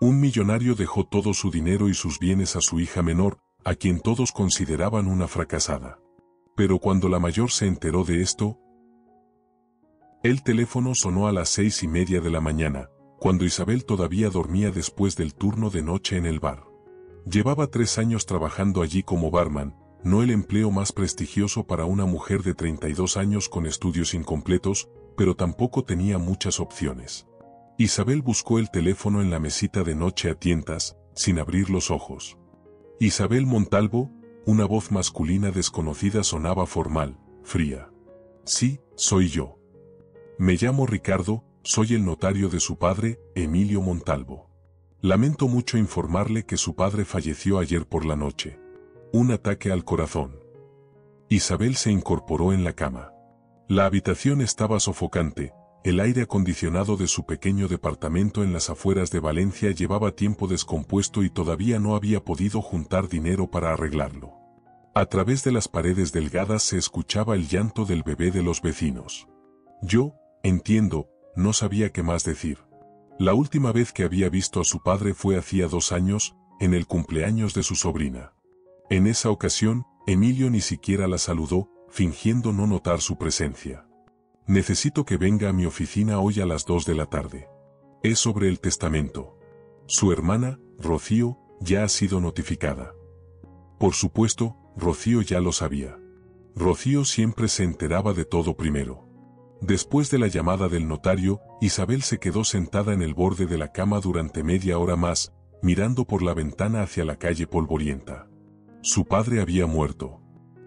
Un millonario dejó todo su dinero y sus bienes a su hija menor, a quien todos consideraban una fracasada. Pero cuando la mayor se enteró de esto, el teléfono sonó a las 6:30 de la mañana, cuando Isabel todavía dormía después del turno de noche en el bar. Llevaba 3 años trabajando allí como barman, no el empleo más prestigioso para una mujer de 32 años con estudios incompletos, pero tampoco tenía muchas opciones. Isabel buscó el teléfono en la mesita de noche a tientas, sin abrir los ojos. Isabel Montalvo, una voz masculina desconocida sonaba formal, fría. Sí, soy yo. Me llamo Ricardo, soy el notario de su padre, Emilio Montalvo. Lamento mucho informarle que su padre falleció ayer por la noche. Un ataque al corazón. Isabel se incorporó en la cama. La habitación estaba sofocante, el aire acondicionado de su pequeño departamento en las afueras de Valencia llevaba tiempo descompuesto y todavía no había podido juntar dinero para arreglarlo. A través de las paredes delgadas se escuchaba el llanto del bebé de los vecinos. Yo, entiendo, no sabía qué más decir. La última vez que había visto a su padre fue hacía 2 años, en el cumpleaños de su sobrina. En esa ocasión, Emilio ni siquiera la saludó, fingiendo no notar su presencia. Necesito que venga a mi oficina hoy a las 2 de la tarde. Es sobre el testamento. Su hermana, Rocío, ya ha sido notificada. Por supuesto, Rocío ya lo sabía. Rocío siempre se enteraba de todo primero. Después de la llamada del notario, Isabel se quedó sentada en el borde de la cama durante media hora más, mirando por la ventana hacia la calle polvorienta. Su padre había muerto.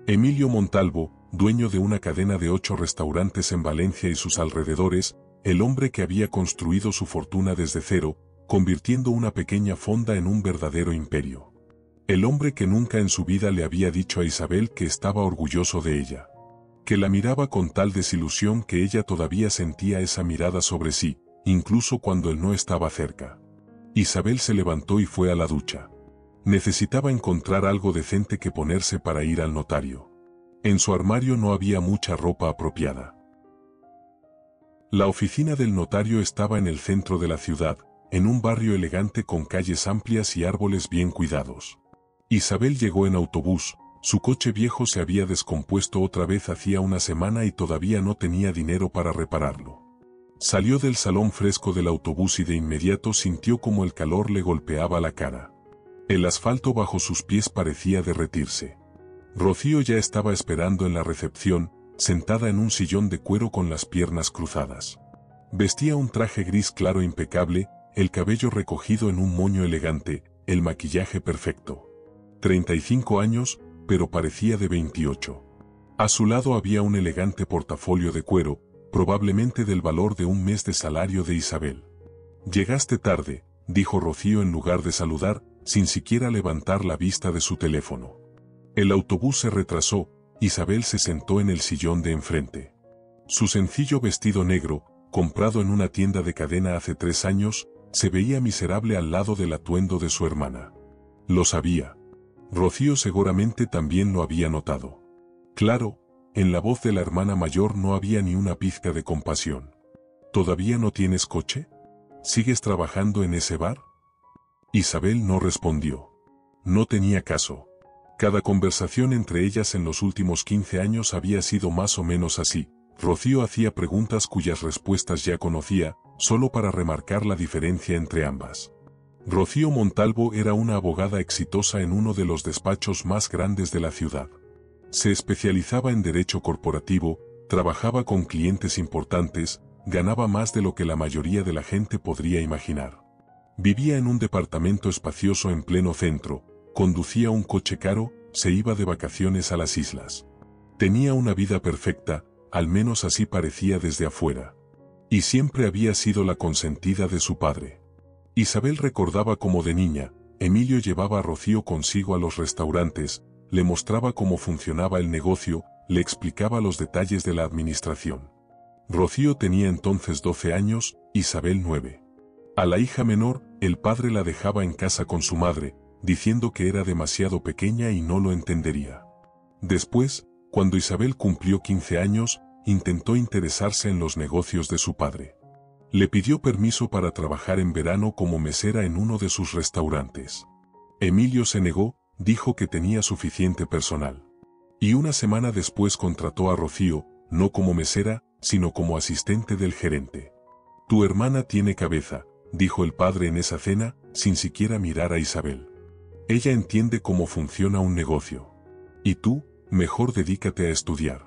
Emilio Montalvo, dueño de una cadena de 8 restaurantes en Valencia y sus alrededores, el hombre que había construido su fortuna desde cero, convirtiendo una pequeña fonda en un verdadero imperio. El hombre que nunca en su vida le había dicho a Isabel que estaba orgulloso de ella. Que la miraba con tal desilusión que ella todavía sentía esa mirada sobre sí, incluso cuando él no estaba cerca. Isabel se levantó y fue a la ducha. Necesitaba encontrar algo decente que ponerse para ir al notario. En su armario no había mucha ropa apropiada. La oficina del notario estaba en el centro de la ciudad, en un barrio elegante con calles amplias y árboles bien cuidados. Isabel llegó en autobús, su coche viejo se había descompuesto otra vez hacía una semana y todavía no tenía dinero para repararlo. Salió del salón fresco del autobús y de inmediato sintió como el calor le golpeaba la cara. El asfalto bajo sus pies parecía derretirse. Rocío ya estaba esperando en la recepción, sentada en un sillón de cuero con las piernas cruzadas. Vestía un traje gris claro impecable, el cabello recogido en un moño elegante, el maquillaje perfecto. 35 años, pero parecía de 28. A su lado había un elegante portafolio de cuero, probablemente del valor de un mes de salario de Isabel. «Llegaste tarde», dijo Rocío en lugar de saludar, sin siquiera levantar la vista de su teléfono. El autobús se retrasó, Isabel se sentó en el sillón de enfrente. Su sencillo vestido negro, comprado en una tienda de cadena hace 3 años, se veía miserable al lado del atuendo de su hermana. Lo sabía. Rocío seguramente también lo había notado. Claro, en la voz de la hermana mayor no había ni una pizca de compasión. ¿Todavía no tienes coche? ¿Sigues trabajando en ese bar? Isabel no respondió. No tenía caso. Cada conversación entre ellas en los últimos 15 años había sido más o menos así. Rocío hacía preguntas cuyas respuestas ya conocía, solo para remarcar la diferencia entre ambas. Rocío Montalvo era una abogada exitosa en uno de los despachos más grandes de la ciudad. Se especializaba en derecho corporativo, trabajaba con clientes importantes, ganaba más de lo que la mayoría de la gente podría imaginar. Vivía en un departamento espacioso en pleno centro, conducía un coche caro, se iba de vacaciones a las islas. Tenía una vida perfecta, al menos así parecía desde afuera. Y siempre había sido la consentida de su padre. Isabel recordaba cómo de niña, Emilio llevaba a Rocío consigo a los restaurantes, le mostraba cómo funcionaba el negocio, le explicaba los detalles de la administración. Rocío tenía entonces 12 años, Isabel 9. A la hija menor, el padre la dejaba en casa con su madre, diciendo que era demasiado pequeña y no lo entendería. Después, cuando Isabel cumplió 15 años, intentó interesarse en los negocios de su padre. Le pidió permiso para trabajar en verano como mesera en uno de sus restaurantes. Emilio se negó, dijo que tenía suficiente personal. Y una semana después contrató a Rocío, no como mesera, sino como asistente del gerente. Tu hermana tiene cabeza, dijo el padre en esa cena, sin siquiera mirar a Isabel. Ella entiende cómo funciona un negocio. Y tú, mejor dedícate a estudiar.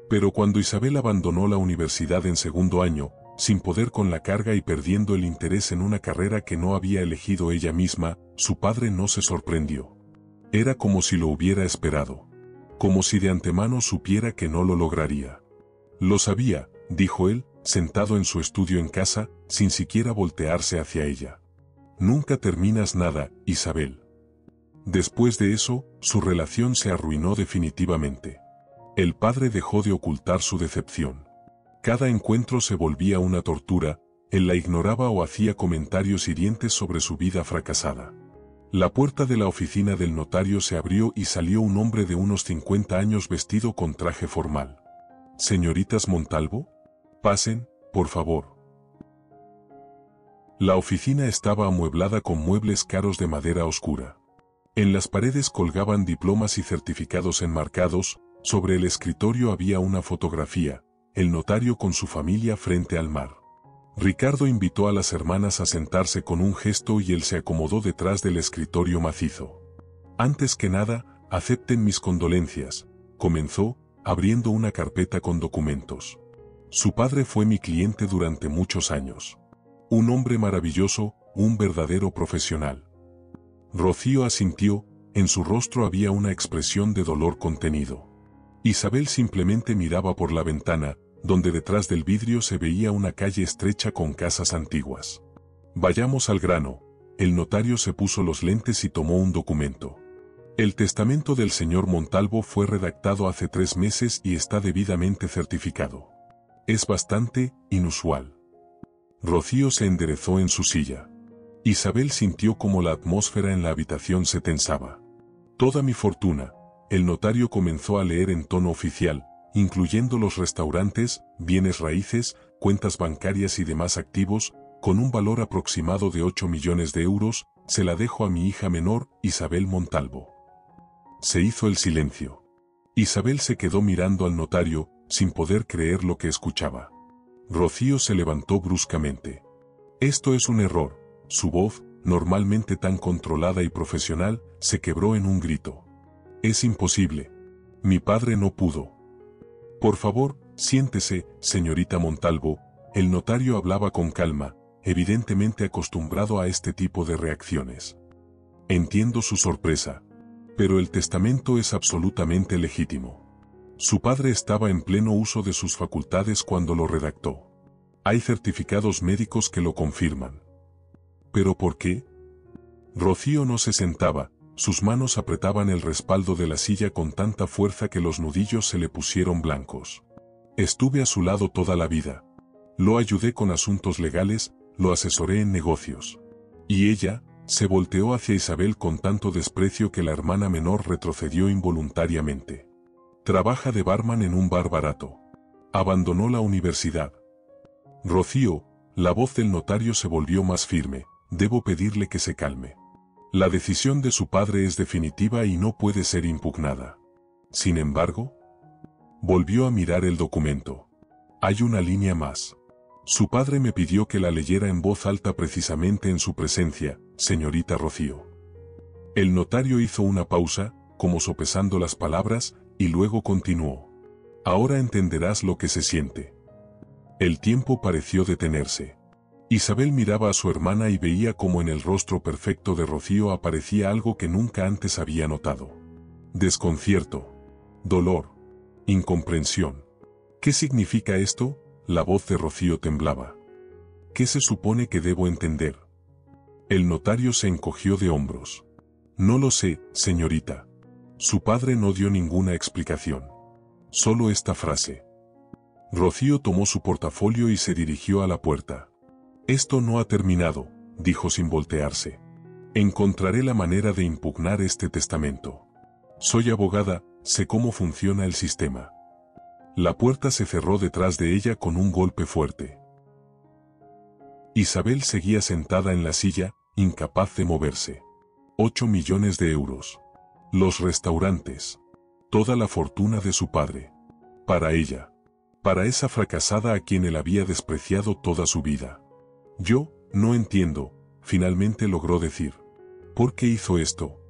Pero cuando Isabel abandonó la universidad en segundo año, sin poder con la carga y perdiendo el interés en una carrera que no había elegido ella misma, su padre no se sorprendió. Era como si lo hubiera esperado. Como si de antemano supiera que no lo lograría. Lo sabía, dijo él, sentado en su estudio en casa, sin siquiera voltearse hacia ella. Nunca terminas nada, Isabel. Después de eso, su relación se arruinó definitivamente. El padre dejó de ocultar su decepción. Cada encuentro se volvía una tortura, él la ignoraba o hacía comentarios hirientes sobre su vida fracasada. La puerta de la oficina del notario se abrió y salió un hombre de unos 50 años vestido con traje formal. «Señoritas Montalvo, pasen, por favor». La oficina estaba amueblada con muebles caros de madera oscura. En las paredes colgaban diplomas y certificados enmarcados, sobre el escritorio había una fotografía, el notario con su familia frente al mar. Ricardo invitó a las hermanas a sentarse con un gesto y él se acomodó detrás del escritorio macizo. «Antes que nada, acepten mis condolencias», comenzó, abriendo una carpeta con documentos. «Su padre fue mi cliente durante muchos años. Un hombre maravilloso, un verdadero profesional». Rocío asintió, en su rostro había una expresión de dolor contenido. Isabel simplemente miraba por la ventana, donde detrás del vidrio se veía una calle estrecha con casas antiguas. «Vayamos al grano». El notario se puso los lentes y tomó un documento. «El testamento del señor Montalvo fue redactado hace 3 meses y está debidamente certificado. Es bastante inusual». Rocío se enderezó en su silla. Isabel sintió como la atmósfera en la habitación se tensaba. «Toda mi fortuna», el notario comenzó a leer en tono oficial, incluyendo los restaurantes, bienes raíces, cuentas bancarias y demás activos, con un valor aproximado de 8 millones de euros, se la dejo a mi hija menor, Isabel Montalvo. Se hizo el silencio. Isabel se quedó mirando al notario, sin poder creer lo que escuchaba. Rocío se levantó bruscamente. «Esto es un error». Su voz, normalmente tan controlada y profesional, se quebró en un grito. «Es imposible. Mi padre no pudo». «Por favor, siéntese, señorita Montalvo». El notario hablaba con calma, evidentemente acostumbrado a este tipo de reacciones. «Entiendo su sorpresa. Pero el testamento es absolutamente legítimo. Su padre estaba en pleno uso de sus facultades cuando lo redactó. Hay certificados médicos que lo confirman». «¿Pero por qué?». Rocío no se sentaba, sus manos apretaban el respaldo de la silla con tanta fuerza que los nudillos se le pusieron blancos. «Estuve a su lado toda la vida. Lo ayudé con asuntos legales, lo asesoré en negocios». Y ella, se volteó hacia Isabel con tanto desprecio que la hermana menor retrocedió involuntariamente. «Trabaja de barman en un bar barato. Abandonó la universidad». «Rocío», la voz del notario se volvió más firme, «debo pedirle que se calme. La decisión de su padre es definitiva y no puede ser impugnada. Sin embargo», volvió a mirar el documento. «Hay una línea más. Su padre me pidió que la leyera en voz alta precisamente en su presencia, señorita Rocío». El notario hizo una pausa, como sopesando las palabras, y luego continuó. «Ahora entenderás lo que se siente». El tiempo pareció detenerse. Isabel miraba a su hermana y veía como en el rostro perfecto de Rocío aparecía algo que nunca antes había notado. Desconcierto. Dolor. Incomprensión. «¿Qué significa esto?». La voz de Rocío temblaba. «¿Qué se supone que debo entender?». El notario se encogió de hombros. «No lo sé, señorita. Su padre no dio ninguna explicación. Solo esta frase». Rocío tomó su portafolio y se dirigió a la puerta. «Esto no ha terminado», dijo sin voltearse. «Encontraré la manera de impugnar este testamento. Soy abogada, sé cómo funciona el sistema». La puerta se cerró detrás de ella con un golpe fuerte. Isabel seguía sentada en la silla, incapaz de moverse. 8 millones de euros. Los restaurantes. Toda la fortuna de su padre. Para ella. Para esa fracasada a quien él había despreciado toda su vida. Yo, no entiendo, finalmente logró decir. ¿Por qué hizo esto?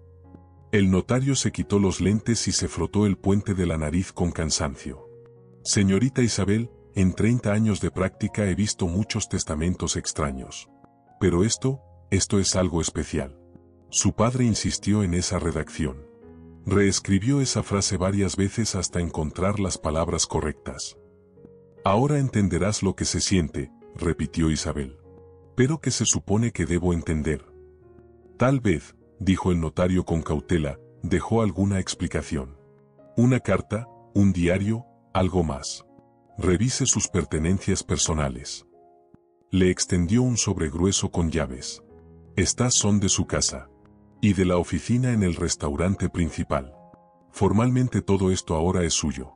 El notario se quitó los lentes y se frotó el puente de la nariz con cansancio. Señorita Isabel, en 30 años de práctica he visto muchos testamentos extraños. Pero esto es algo especial. Su padre insistió en esa redacción. Reescribió esa frase varias veces hasta encontrar las palabras correctas. Ahora entenderás lo que se siente, repitió Isabel. Pero ¿qué se supone que debo entender? Tal vez, dijo el notario con cautela, dejó alguna explicación. Una carta, un diario, algo más. Revise sus pertenencias personales. Le extendió un sobre grueso con llaves. Estas son de su casa. Y de la oficina en el restaurante principal. Formalmente todo esto ahora es suyo.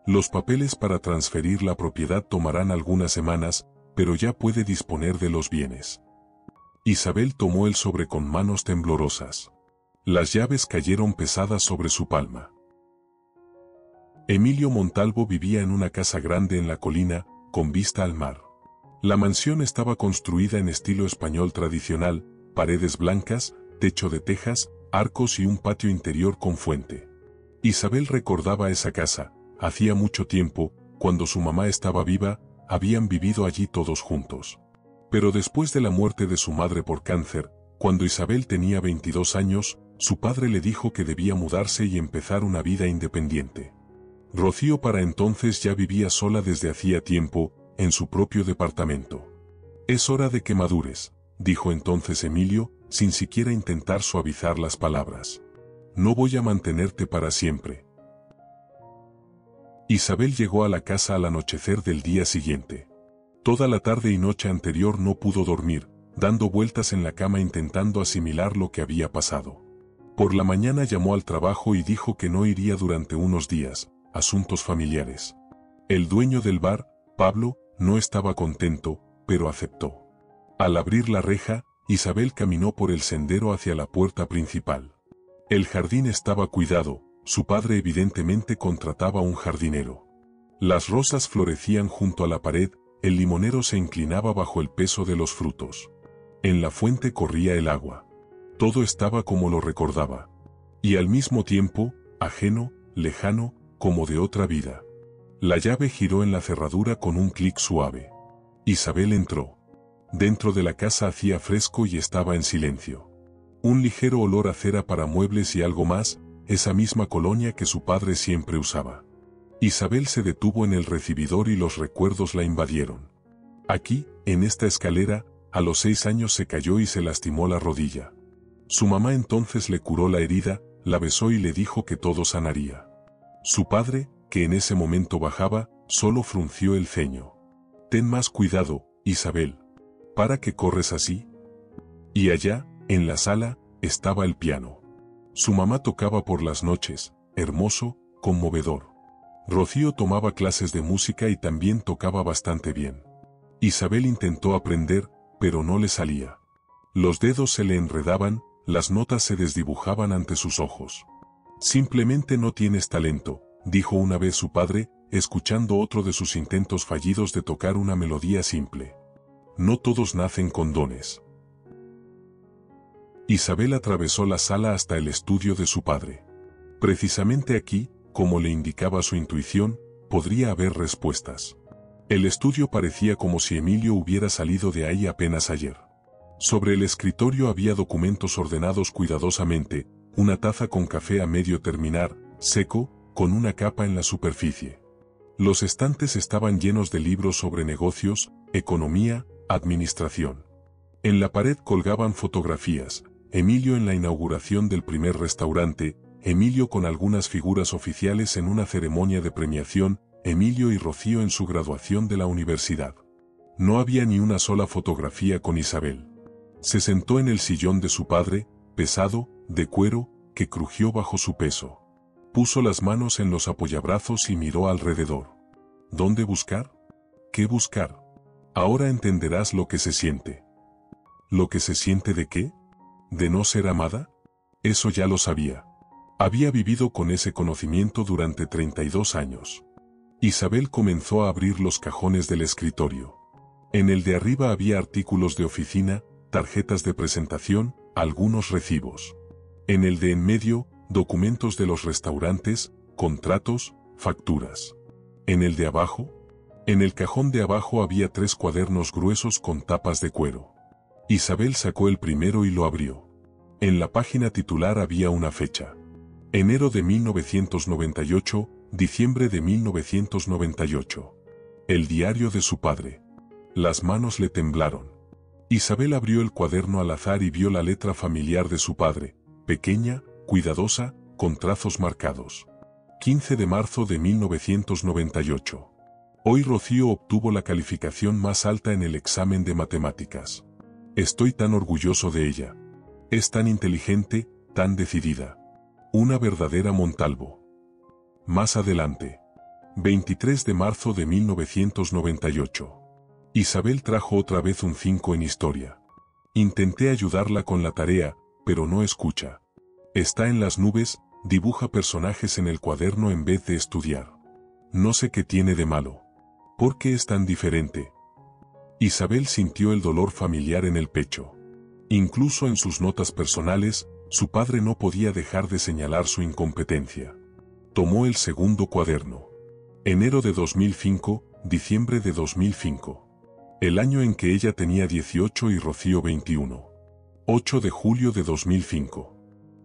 Los papeles para transferir la propiedad tomarán algunas semanas, pero ya puede disponer de los bienes. Isabel tomó el sobre con manos temblorosas. Las llaves cayeron pesadas sobre su palma. Emilio Montalvo vivía en una casa grande en la colina, con vista al mar. La mansión estaba construida en estilo español tradicional, paredes blancas, techo de tejas, arcos y un patio interior con fuente. Isabel recordaba esa casa. Hacía mucho tiempo, cuando su mamá estaba viva, habían vivido allí todos juntos. Pero después de la muerte de su madre por cáncer, cuando Isabel tenía 22 años, su padre le dijo que debía mudarse y empezar una vida independiente. Rocío para entonces ya vivía sola desde hacía tiempo, en su propio departamento. «Es hora de que madures», dijo entonces Emilio, sin siquiera intentar suavizar las palabras. «No voy a mantenerte para siempre». Isabel llegó a la casa al anochecer del día siguiente. Toda la tarde y noche anterior no pudo dormir, dando vueltas en la cama intentando asimilar lo que había pasado. Por la mañana llamó al trabajo y dijo que no iría durante unos días, asuntos familiares. El dueño del bar, Pablo, no estaba contento, pero aceptó. Al abrir la reja, Isabel caminó por el sendero hacia la puerta principal. El jardín estaba cuidado, su padre evidentemente contrataba un jardinero. Las rosas florecían junto a la pared, el limonero se inclinaba bajo el peso de los frutos. En la fuente corría el agua. Todo estaba como lo recordaba. Y al mismo tiempo, ajeno, lejano, como de otra vida. La llave giró en la cerradura con un clic suave. Isabel entró. Dentro de la casa hacía fresco y estaba en silencio. Un ligero olor a cera para muebles y algo más, esa misma colonia que su padre siempre usaba. Isabel se detuvo en el recibidor y los recuerdos la invadieron. Aquí, en esta escalera, a los 6 años se cayó y se lastimó la rodilla. Su mamá entonces le curó la herida, la besó y le dijo que todo sanaría. Su padre, que en ese momento bajaba, solo frunció el ceño. «Ten más cuidado, Isabel. ¿Para qué corres así?» Y allá, en la sala, estaba el piano. Su mamá tocaba por las noches, hermoso, conmovedor. Rocío tomaba clases de música y también tocaba bastante bien. Isabel intentó aprender, pero no le salía. Los dedos se le enredaban, las notas se desdibujaban ante sus ojos. «Simplemente no tienes talento», dijo una vez su padre, escuchando otro de sus intentos fallidos de tocar una melodía simple. «No todos nacen con dones». Isabel atravesó la sala hasta el estudio de su padre. Precisamente aquí, como le indicaba su intuición, podría haber respuestas. El estudio parecía como si Emilio hubiera salido de ahí apenas ayer. Sobre el escritorio había documentos ordenados cuidadosamente, una taza con café a medio terminar, seco, con una capa en la superficie. Los estantes estaban llenos de libros sobre negocios, economía, administración. En la pared colgaban fotografías, Emilio en la inauguración del primer restaurante, Emilio con algunas figuras oficiales en una ceremonia de premiación, Emilio y Rocío en su graduación de la universidad. No había ni una sola fotografía con Isabel. Se sentó en el sillón de su padre, pesado, de cuero, que crujió bajo su peso. Puso las manos en los apoyabrazos y miró alrededor. ¿Dónde buscar? ¿Qué buscar? Ahora entenderás lo que se siente. ¿Lo que se siente de qué? ¿De no ser amada? Eso ya lo sabía. Había vivido con ese conocimiento durante 32 años. Isabel comenzó a abrir los cajones del escritorio. En el de arriba había artículos de oficina, tarjetas de presentación, algunos recibos. En el de en medio, documentos de los restaurantes, contratos, facturas. En el de abajo, en el cajón de abajo había 3 cuadernos gruesos con tapas de cuero. Isabel sacó el primero y lo abrió. En la página titular había una fecha. Enero de 1998, diciembre de 1998. El diario de su padre. Las manos le temblaron. Isabel abrió el cuaderno al azar y vio la letra familiar de su padre, pequeña, cuidadosa, con trazos marcados. 15 de marzo de 1998. Hoy Rocío obtuvo la calificación más alta en el examen de matemáticas. Estoy tan orgulloso de ella. Es tan inteligente, tan decidida. Una verdadera Montalvo. Más adelante. 23 de marzo de 1998. Isabel trajo otra vez un 5 en historia. Intenté ayudarla con la tarea, pero no escucha. Está en las nubes, dibuja personajes en el cuaderno en vez de estudiar. No sé qué tiene de malo. ¿Por qué es tan diferente? Isabel sintió el dolor familiar en el pecho. Incluso en sus notas personales, su padre no podía dejar de señalar su incompetencia. Tomó el segundo cuaderno. Enero de 2005, diciembre de 2005. El año en que ella tenía 18 y Rocío 21. 8 de julio de 2005.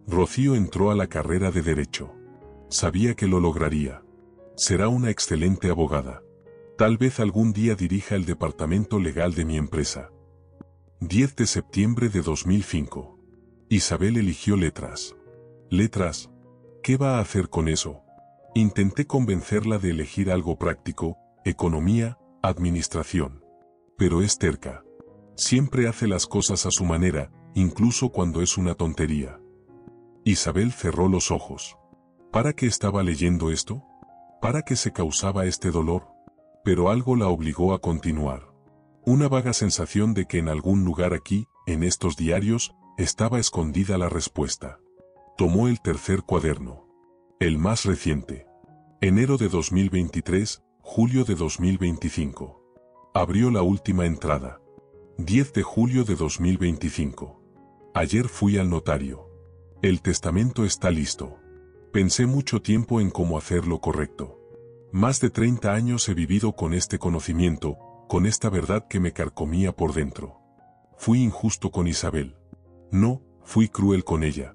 Rocío entró a la carrera de Derecho. Sabía que lo lograría. Será una excelente abogada. Tal vez algún día dirija el departamento legal de mi empresa. 10 de septiembre de 2005. Isabel eligió letras. ¿Letras? ¿Qué va a hacer con eso? Intenté convencerla de elegir algo práctico, economía, administración. Pero es terca. Siempre hace las cosas a su manera, incluso cuando es una tontería. Isabel cerró los ojos. ¿Para qué estaba leyendo esto? ¿Para qué se causaba este dolor? Pero algo la obligó a continuar. Una vaga sensación de que en algún lugar aquí, en estos diarios, estaba escondida la respuesta. Tomó el tercer cuaderno. El más reciente. Enero de 2023, julio de 2025. Abrió la última entrada. 10 de julio de 2025. Ayer fui al notario. El testamento está listo. Pensé mucho tiempo en cómo hacer lo correcto. Más de 30 años he vivido con este conocimiento, con esta verdad que me carcomía por dentro. Fui injusto con Isabel. No, fui cruel con ella.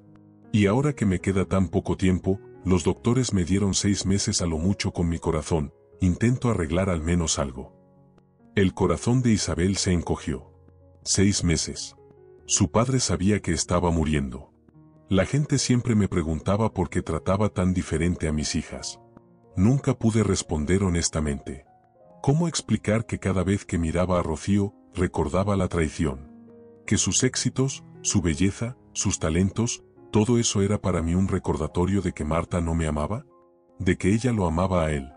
Y ahora que me queda tan poco tiempo, los doctores me dieron 6 meses a lo mucho con mi corazón, intento arreglar al menos algo. El corazón de Isabel se encogió. 6 meses. Su padre sabía que estaba muriendo. La gente siempre me preguntaba por qué trataba tan diferente a mis hijas. Nunca pude responder honestamente. ¿Cómo explicar que cada vez que miraba a Rocío, recordaba la traición? Que sus éxitos, su belleza, sus talentos, todo eso era para mí un recordatorio de que Marta no me amaba, de que ella lo amaba a él.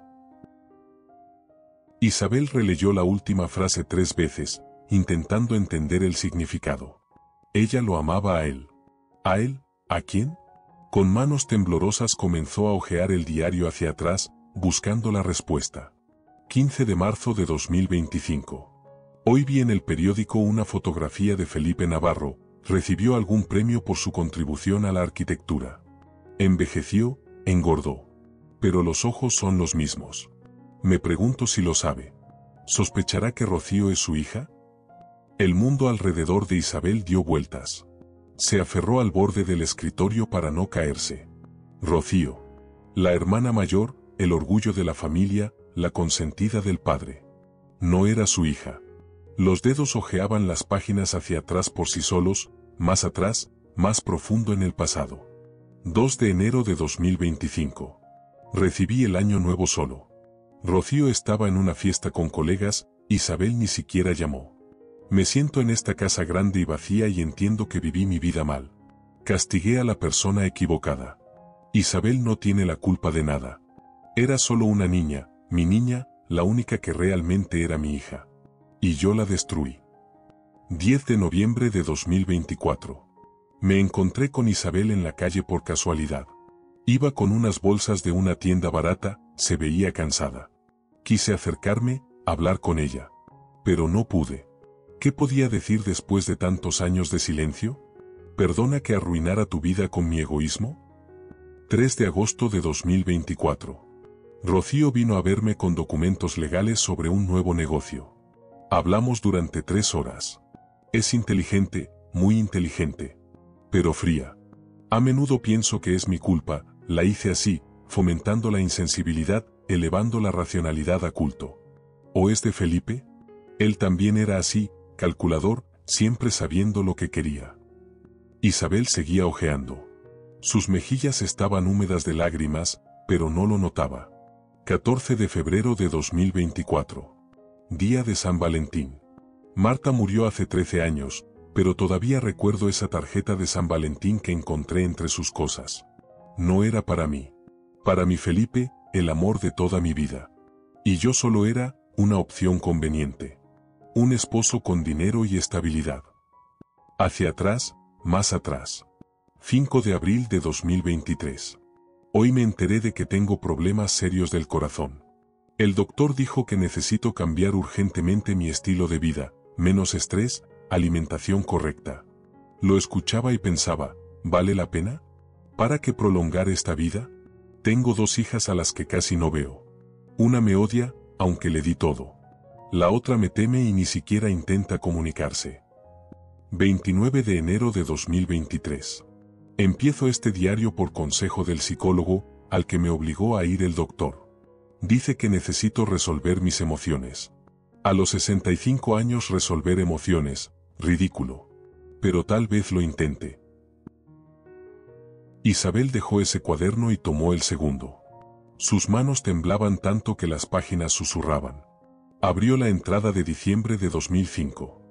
Isabel releyó la última frase 3 veces, intentando entender el significado. Ella lo amaba a él. ¿A él? ¿A quién? Con manos temblorosas comenzó a hojear el diario hacia atrás, buscando la respuesta. 15 de marzo de 2025. Hoy vi en el periódico una fotografía de Felipe Navarro, recibió algún premio por su contribución a la arquitectura. Envejeció, engordó. Pero los ojos son los mismos. Me pregunto si lo sabe. ¿Sospechará que Rocío es su hija? El mundo alrededor de Isabel dio vueltas. Se aferró al borde del escritorio para no caerse. Rocío. La hermana mayor, el orgullo de la familia, la consentida del padre. No era su hija. Los dedos hojeaban las páginas hacia atrás por sí solos, más atrás, más profundo en el pasado. 2 de enero de 2025. Recibí el año nuevo solo. Rocío estaba en una fiesta con colegas, Isabel ni siquiera llamó. Me siento en esta casa grande y vacía y entiendo que viví mi vida mal. Castigué a la persona equivocada. Isabel no tiene la culpa de nada. Era solo una niña, mi niña, la única que realmente era mi hija. y yo la destruí. 10 de noviembre de 2024. Me encontré con Isabel en la calle por casualidad. Iba con unas bolsas de una tienda barata, se veía cansada. Quise acercarme, hablar con ella. Pero no pude. ¿Qué podía decir después de tantos años de silencio? ¿Perdona que arruinara tu vida con mi egoísmo? 3 de agosto de 2024. Rocío vino a verme con documentos legales sobre un nuevo negocio. Hablamos durante 3 horas. Es inteligente, muy inteligente. Pero fría. A menudo pienso que es mi culpa, la hice así, fomentando la insensibilidad, elevando la racionalidad a culto. ¿O es de Felipe? Él también era así, calculador, siempre sabiendo lo que quería. Isabel seguía ojeando. Sus mejillas estaban húmedas de lágrimas, pero no lo notaba. 14 de febrero de 2024. Día de San Valentín. Marta murió hace 13 años, pero todavía recuerdo esa tarjeta de San Valentín que encontré entre sus cosas. No era para mí. Para mi Felipe, el amor de toda mi vida. Y yo solo era una opción conveniente. Un esposo con dinero y estabilidad. Hacia atrás, más atrás. 5 de abril de 2023. Hoy me enteré de que tengo problemas serios del corazón. El doctor dijo que necesito cambiar urgentemente mi estilo de vida, menos estrés, alimentación correcta. Lo escuchaba y pensaba, ¿vale la pena? ¿Para qué prolongar esta vida? Tengo 2 hijas a las que casi no veo. Una me odia, aunque le di todo. La otra me teme y ni siquiera intenta comunicarse. 29 de enero de 2023. Empiezo este diario por consejo del psicólogo, al que me obligó a ir el doctor. Dice que necesito resolver mis emociones. A los 65 años resolver emociones, ridículo. Pero tal vez lo intente. Isabel dejó ese cuaderno y tomó el segundo. Sus manos temblaban tanto que las páginas susurraban. Abrió la entrada de diciembre de 2005.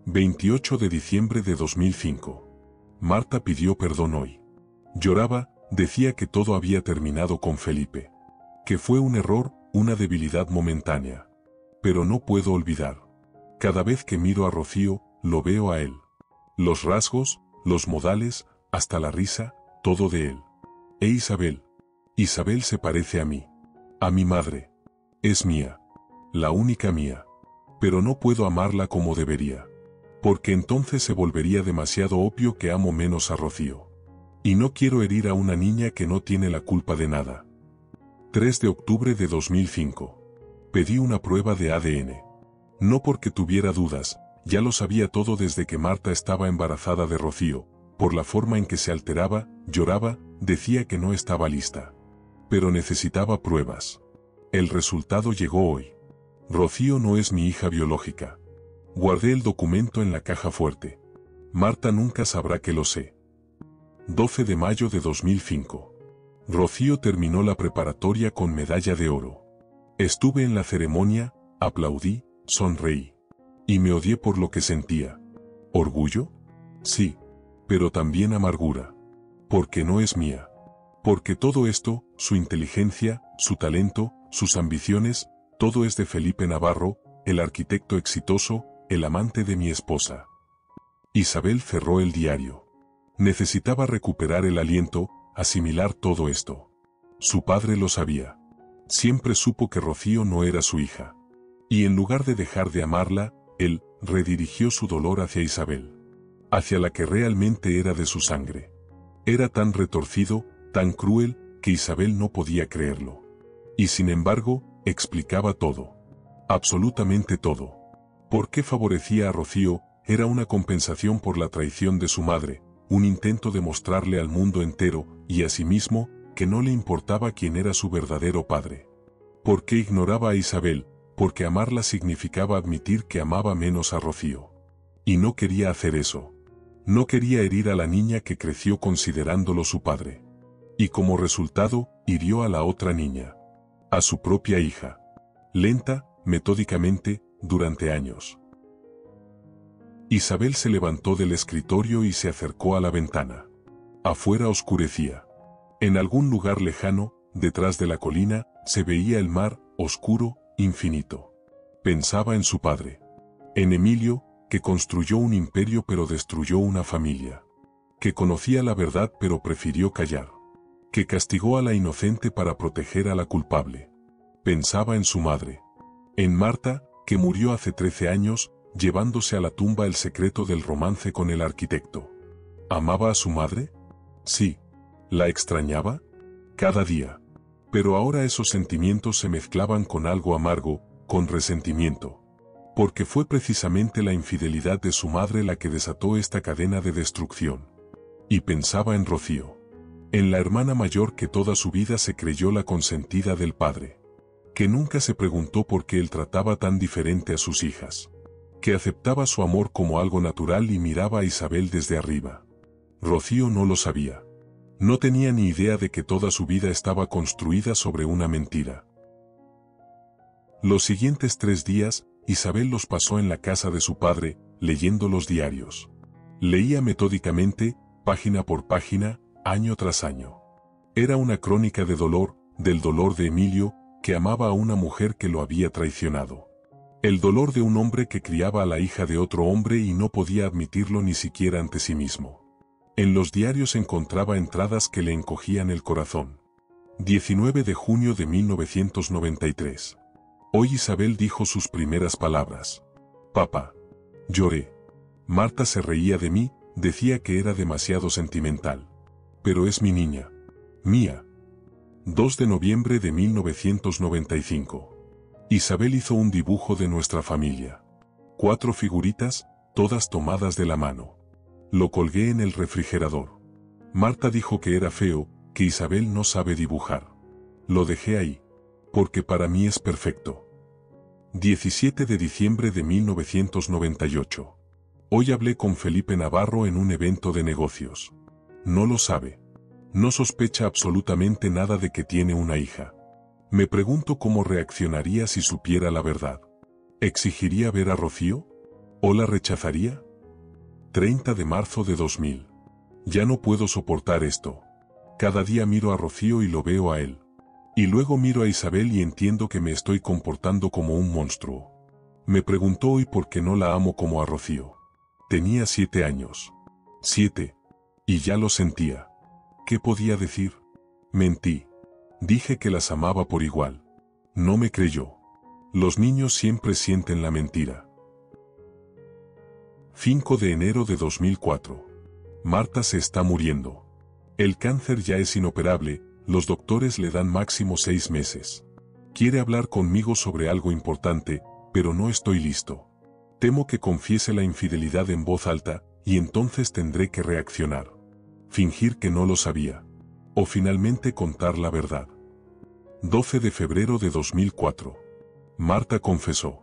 28 de diciembre de 2005. Marta pidió perdón hoy. Lloraba, decía que todo había terminado con Felipe. Que fue un error, una debilidad momentánea. Pero no puedo olvidar. Cada vez que miro a Rocío, lo veo a él. Los rasgos, los modales, hasta la risa, todo de él. Isabel. Isabel se parece a mí. A mi madre. Es mía. La única mía. Pero no puedo amarla como debería. Porque entonces se volvería demasiado obvio que amo menos a Rocío. Y no quiero herir a una niña que no tiene la culpa de nada. 3 de octubre de 2005. Pedí una prueba de ADN. No porque tuviera dudas, ya lo sabía todo desde que Marta estaba embarazada de Rocío, por la forma en que se alteraba, lloraba, decía que no estaba lista. Pero necesitaba pruebas. El resultado llegó hoy. Rocío no es mi hija biológica. Guardé el documento en la caja fuerte. Marta nunca sabrá que lo sé. 12 de mayo de 2005. Rocío terminó la preparatoria con medalla de oro. Estuve en la ceremonia, aplaudí, sonreí. Y me odié por lo que sentía. ¿Orgullo? Sí. Pero también amargura. Porque no es mía. Porque todo esto, su inteligencia, su talento, sus ambiciones, todo es de Felipe Navarro, el arquitecto exitoso, el amante de mi esposa. Isabel cerró el diario. Necesitaba recuperar el aliento, asimilar todo esto. Su padre lo sabía. Siempre supo que Rocío no era su hija. Y en lugar de dejar de amarla, él redirigió su dolor hacia Isabel. Hacia la que realmente era de su sangre. Era tan retorcido, tan cruel, que Isabel no podía creerlo. Y sin embargo, explicaba todo. Absolutamente todo. ¿Por qué favorecía a Rocío? Era una compensación por la traición de su madre, un intento de mostrarle al mundo entero, y a sí mismo, que no le importaba quién era su verdadero padre. ¿Por qué ignoraba a Isabel? Porque amarla significaba admitir que amaba menos a Rocío. Y no quería hacer eso. No quería herir a la niña que creció considerándolo su padre. Y como resultado, hirió a la otra niña. A su propia hija. Lenta, metódicamente, durante años. Isabel se levantó del escritorio y se acercó a la ventana. Afuera oscurecía. En algún lugar lejano, detrás de la colina, se veía el mar, oscuro, infinito. Pensaba en su padre. En Emilio, que construyó un imperio pero destruyó una familia. Que conocía la verdad pero prefirió callar. Que castigó a la inocente para proteger a la culpable. Pensaba en su madre. En Marta, que murió hace 13 años, llevándose a la tumba el secreto del romance con el arquitecto. ¿Amaba a su madre? Sí. ¿La extrañaba? Cada día. Pero ahora esos sentimientos se mezclaban con algo amargo, con resentimiento. Porque fue precisamente la infidelidad de su madre la que desató esta cadena de destrucción. Y pensaba en Rocío. En la hermana mayor que toda su vida se creyó la consentida del padre. Que nunca se preguntó por qué él trataba tan diferente a sus hijas. Que aceptaba su amor como algo natural y miraba a Isabel desde arriba. Rocío no lo sabía. No tenía ni idea de que toda su vida estaba construida sobre una mentira. Los siguientes 3 días, Isabel los pasó en la casa de su padre, leyendo los diarios. Leía metódicamente, página por página, año tras año. Era una crónica de dolor, del dolor de Emilio, que amaba a una mujer que lo había traicionado. El dolor de un hombre que criaba a la hija de otro hombre y no podía admitirlo ni siquiera ante sí mismo. En los diarios encontraba entradas que le encogían el corazón. 19 de junio de 1993. Hoy Isabel dijo sus primeras palabras. Papá. Lloré. Marta se reía de mí, decía que era demasiado sentimental. Pero es mi niña. Mía. 2 de noviembre de 1995. Isabel hizo un dibujo de nuestra familia. 4 figuritas, todas tomadas de la mano. Lo colgué en el refrigerador. Marta dijo que era feo, que Isabel no sabe dibujar. Lo dejé ahí. Porque para mí es perfecto. 17 de diciembre de 1998. Hoy hablé con Felipe Navarro en un evento de negocios. No lo sabe. No sospecha absolutamente nada de que tiene una hija. Me pregunto cómo reaccionaría si supiera la verdad. ¿Exigiría ver a Rocío? ¿O la rechazaría? 30 de marzo de 2000. Ya no puedo soportar esto. Cada día miro a Rocío y lo veo a él. Y luego miro a Isabel y entiendo que me estoy comportando como un monstruo. Me preguntó hoy por qué no la amo como a Rocío. Tenía 7 años. 7. Y ya lo sentía. ¿Qué podía decir? Mentí. Dije que las amaba por igual. No me creyó. Los niños siempre sienten la mentira. 5 de enero de 2004. Marta se está muriendo. El cáncer ya es inoperable, los doctores le dan máximo 6 meses. Quiere hablar conmigo sobre algo importante, pero no estoy listo. Temo que confiese la infidelidad en voz alta, y entonces tendré que reaccionar. Fingir que no lo sabía. O finalmente contar la verdad. 12 de febrero de 2004. Marta confesó.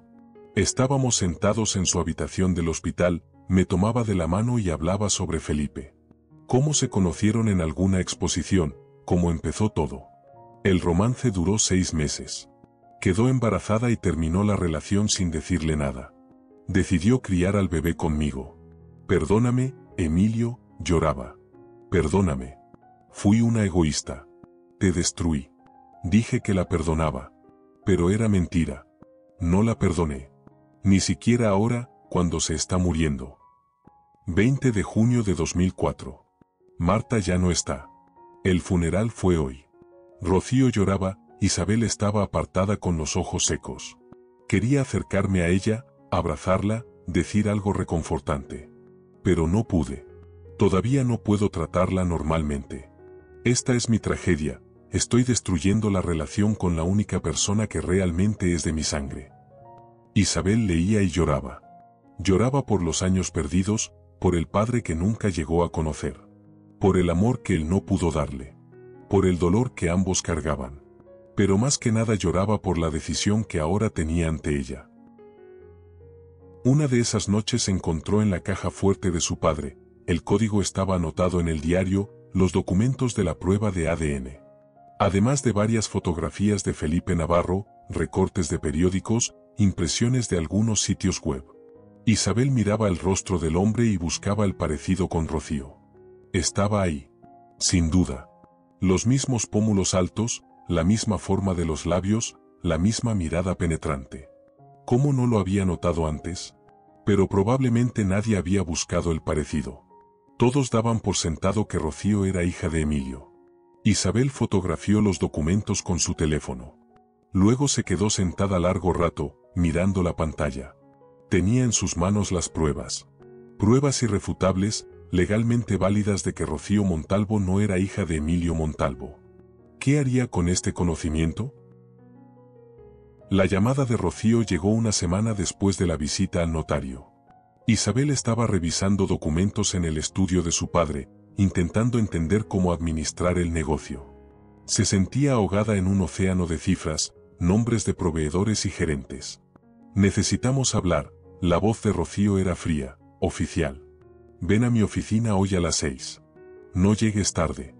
Estábamos sentados en su habitación del hospital, me tomaba de la mano y hablaba sobre Felipe. Cómo se conocieron en alguna exposición, cómo empezó todo. El romance duró 6 meses. Quedó embarazada y terminó la relación sin decirle nada. Decidió criar al bebé conmigo. Perdóname, Emilio, lloraba. Perdóname. Fui una egoísta. Te destruí. Dije que la perdonaba. Pero era mentira. No la perdoné. Ni siquiera ahora, cuando se está muriendo. 20 de junio de 2004. Marta ya no está. El funeral fue hoy. Rocío lloraba, Isabel estaba apartada con los ojos secos. Quería acercarme a ella, abrazarla, decir algo reconfortante. Pero no pude. Todavía no puedo tratarla normalmente. Esta es mi tragedia, estoy destruyendo la relación con la única persona que realmente es de mi sangre. Isabel leía y lloraba. Lloraba por los años perdidos, por el padre que nunca llegó a conocer. Por el amor que él no pudo darle. Por el dolor que ambos cargaban. Pero más que nada lloraba por la decisión que ahora tenía ante ella. Una de esas noches encontró en la caja fuerte de su padre, el código estaba anotado en el diario, los documentos de la prueba de ADN. Además de varias fotografías de Felipe Navarro, recortes de periódicos, impresiones de algunos sitios web. Isabel miraba el rostro del hombre y buscaba el parecido con Rocío. Estaba ahí. Sin duda. Los mismos pómulos altos, la misma forma de los labios, la misma mirada penetrante. ¿Cómo no lo había notado antes? Pero probablemente nadie había buscado el parecido. Todos daban por sentado que Rocío era hija de Emilio. Isabel fotografió los documentos con su teléfono. Luego se quedó sentada largo rato, mirando la pantalla. Tenía en sus manos las pruebas. Pruebas irrefutables, legalmente válidas de que Rocío Montalvo no era hija de Emilio Montalvo. ¿Qué haría con este conocimiento? La llamada de Rocío llegó una semana después de la visita al notario. Isabel estaba revisando documentos en el estudio de su padre, intentando entender cómo administrar el negocio. Se sentía ahogada en un océano de cifras, nombres de proveedores y gerentes. Necesitamos hablar. La voz de Rocío era fría, oficial. Ven a mi oficina hoy a las 6. No llegues tarde.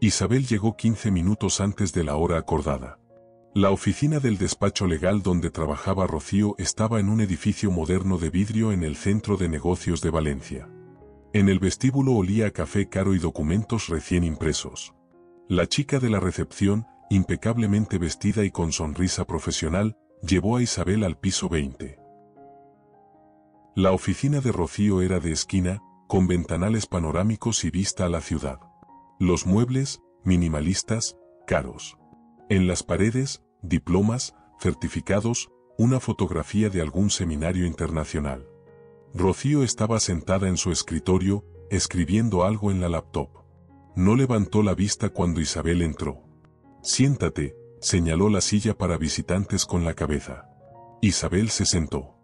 Isabel llegó 15 minutos antes de la hora acordada. La oficina del despacho legal donde trabajaba Rocío estaba en un edificio moderno de vidrio en el centro de negocios de Valencia. En el vestíbulo olía a café caro y documentos recién impresos. La chica de la recepción, impecablemente vestida y con sonrisa profesional, llevó a Isabel al piso 20. La oficina de Rocío era de esquina, con ventanales panorámicos y vista a la ciudad. Los muebles, minimalistas, caros. En las paredes, diplomas, certificados, una fotografía de algún seminario internacional. Rocío estaba sentada en su escritorio, escribiendo algo en la laptop. No levantó la vista cuando Isabel entró. Siéntate, señaló la silla para visitantes con la cabeza. Isabel se sentó.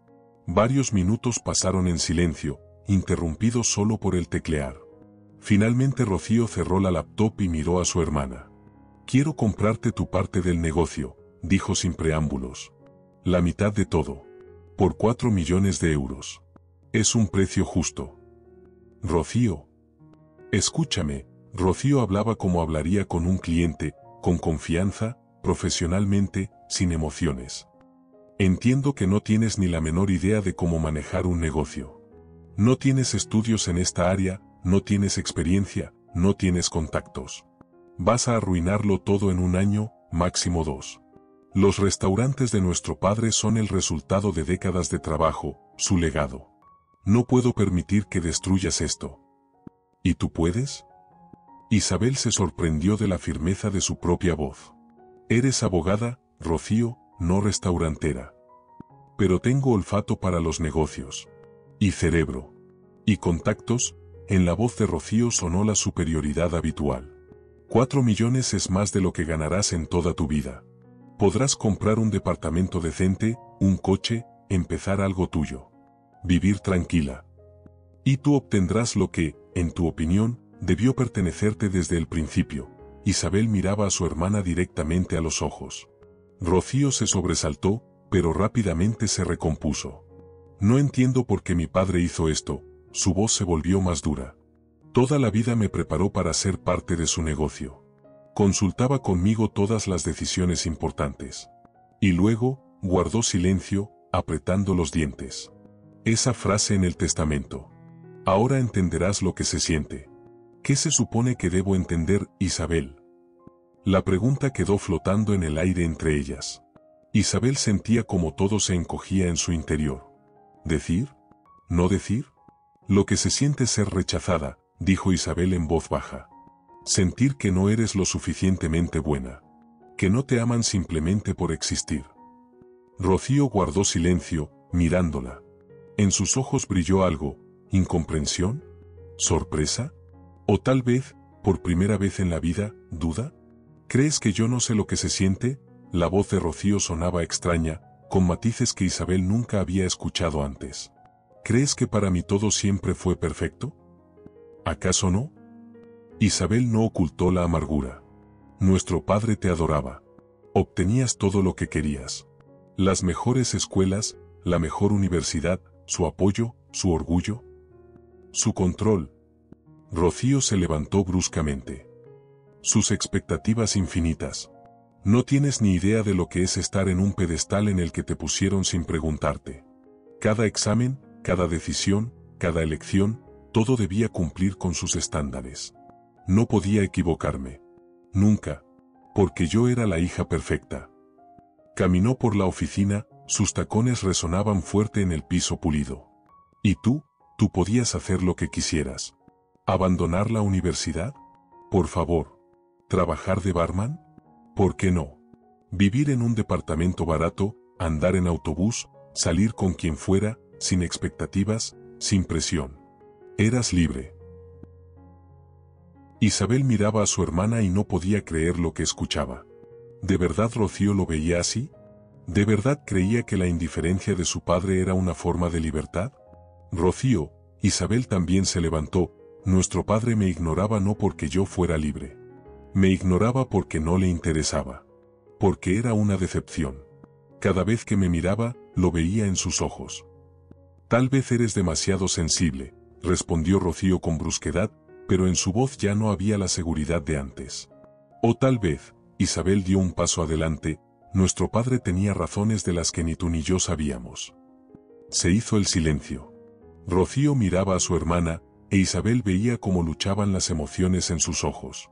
Varios minutos pasaron en silencio, interrumpidos solo por el teclear. Finalmente Rocío cerró la laptop y miró a su hermana. Quiero comprarte tu parte del negocio, dijo sin preámbulos. La mitad de todo. Por 4 millones de euros. Es un precio justo. Rocío. Escúchame, Rocío hablaba como hablaría con un cliente, con confianza, profesionalmente, sin emociones. Entiendo que no tienes ni la menor idea de cómo manejar un negocio. No tienes estudios en esta área, no tienes experiencia, no tienes contactos. Vas a arruinarlo todo en un año, máximo 2. Los restaurantes de nuestro padre son el resultado de décadas de trabajo, su legado. No puedo permitir que destruyas esto. ¿Y tú puedes? Isabel se sorprendió de la firmeza de su propia voz. Eres abogada, Rocío, no restaurantera. Pero tengo olfato para los negocios. Y cerebro. Y contactos. En la voz de Rocío sonó la superioridad habitual. 4 millones es más de lo que ganarás en toda tu vida. Podrás comprar un departamento decente, un coche, empezar algo tuyo. Vivir tranquila. Y tú obtendrás lo que, en tu opinión, debió pertenecerte desde el principio. Isabel miraba a su hermana directamente a los ojos. Rocío se sobresaltó, pero rápidamente se recompuso. No entiendo por qué mi padre hizo esto, su voz se volvió más dura. Toda la vida me preparó para ser parte de su negocio. Consultaba conmigo todas las decisiones importantes. Y luego, guardó silencio, apretando los dientes. Esa frase en el testamento. Ahora entenderás lo que se siente. ¿Qué se supone que debo entender, Isabel? La pregunta quedó flotando en el aire entre ellas. Isabel sentía como todo se encogía en su interior. ¿Decir? ¿No decir? Lo que se siente ser rechazada, dijo Isabel en voz baja. Sentir que no eres lo suficientemente buena. Que no te aman simplemente por existir. Rocío guardó silencio, mirándola. En sus ojos brilló algo, ¿incomprensión? ¿Sorpresa? ¿O tal vez, por primera vez en la vida, duda? ¿Crees que yo no sé lo que se siente? La voz de Rocío sonaba extraña, con matices que Isabel nunca había escuchado antes. ¿Crees que para mí todo siempre fue perfecto? ¿Acaso no? Isabel no ocultó la amargura. Nuestro padre te adoraba. Obtenías todo lo que querías. Las mejores escuelas, la mejor universidad, su apoyo, su orgullo, su control. Rocío se levantó bruscamente. Sus expectativas infinitas. No tienes ni idea de lo que es estar en un pedestal en el que te pusieron sin preguntarte. Cada examen, cada decisión, cada elección, todo debía cumplir con sus estándares. No podía equivocarme. Nunca. Porque yo era la hija perfecta. Caminó por la oficina, sus tacones resonaban fuerte en el piso pulido. ¿Y tú podías hacer lo que quisieras? ¿Abandonar la universidad? Por favor. ¿Trabajar de barman? ¿Por qué no? Vivir en un departamento barato, andar en autobús, salir con quien fuera, sin expectativas, sin presión. Eras libre. Isabel miraba a su hermana y no podía creer lo que escuchaba. ¿De verdad Rocío lo veía así? ¿De verdad creía que la indiferencia de su padre era una forma de libertad? Rocío, Isabel también se levantó. Nuestro padre me ignoraba no porque yo fuera libre. Me ignoraba porque no le interesaba. Porque era una decepción. Cada vez que me miraba, lo veía en sus ojos. Tal vez eres demasiado sensible, respondió Rocío con brusquedad, pero en su voz ya no había la seguridad de antes. O tal vez, Isabel dio un paso adelante, nuestro padre tenía razones de las que ni tú ni yo sabíamos. Se hizo el silencio. Rocío miraba a su hermana, e Isabel veía cómo luchaban las emociones en sus ojos.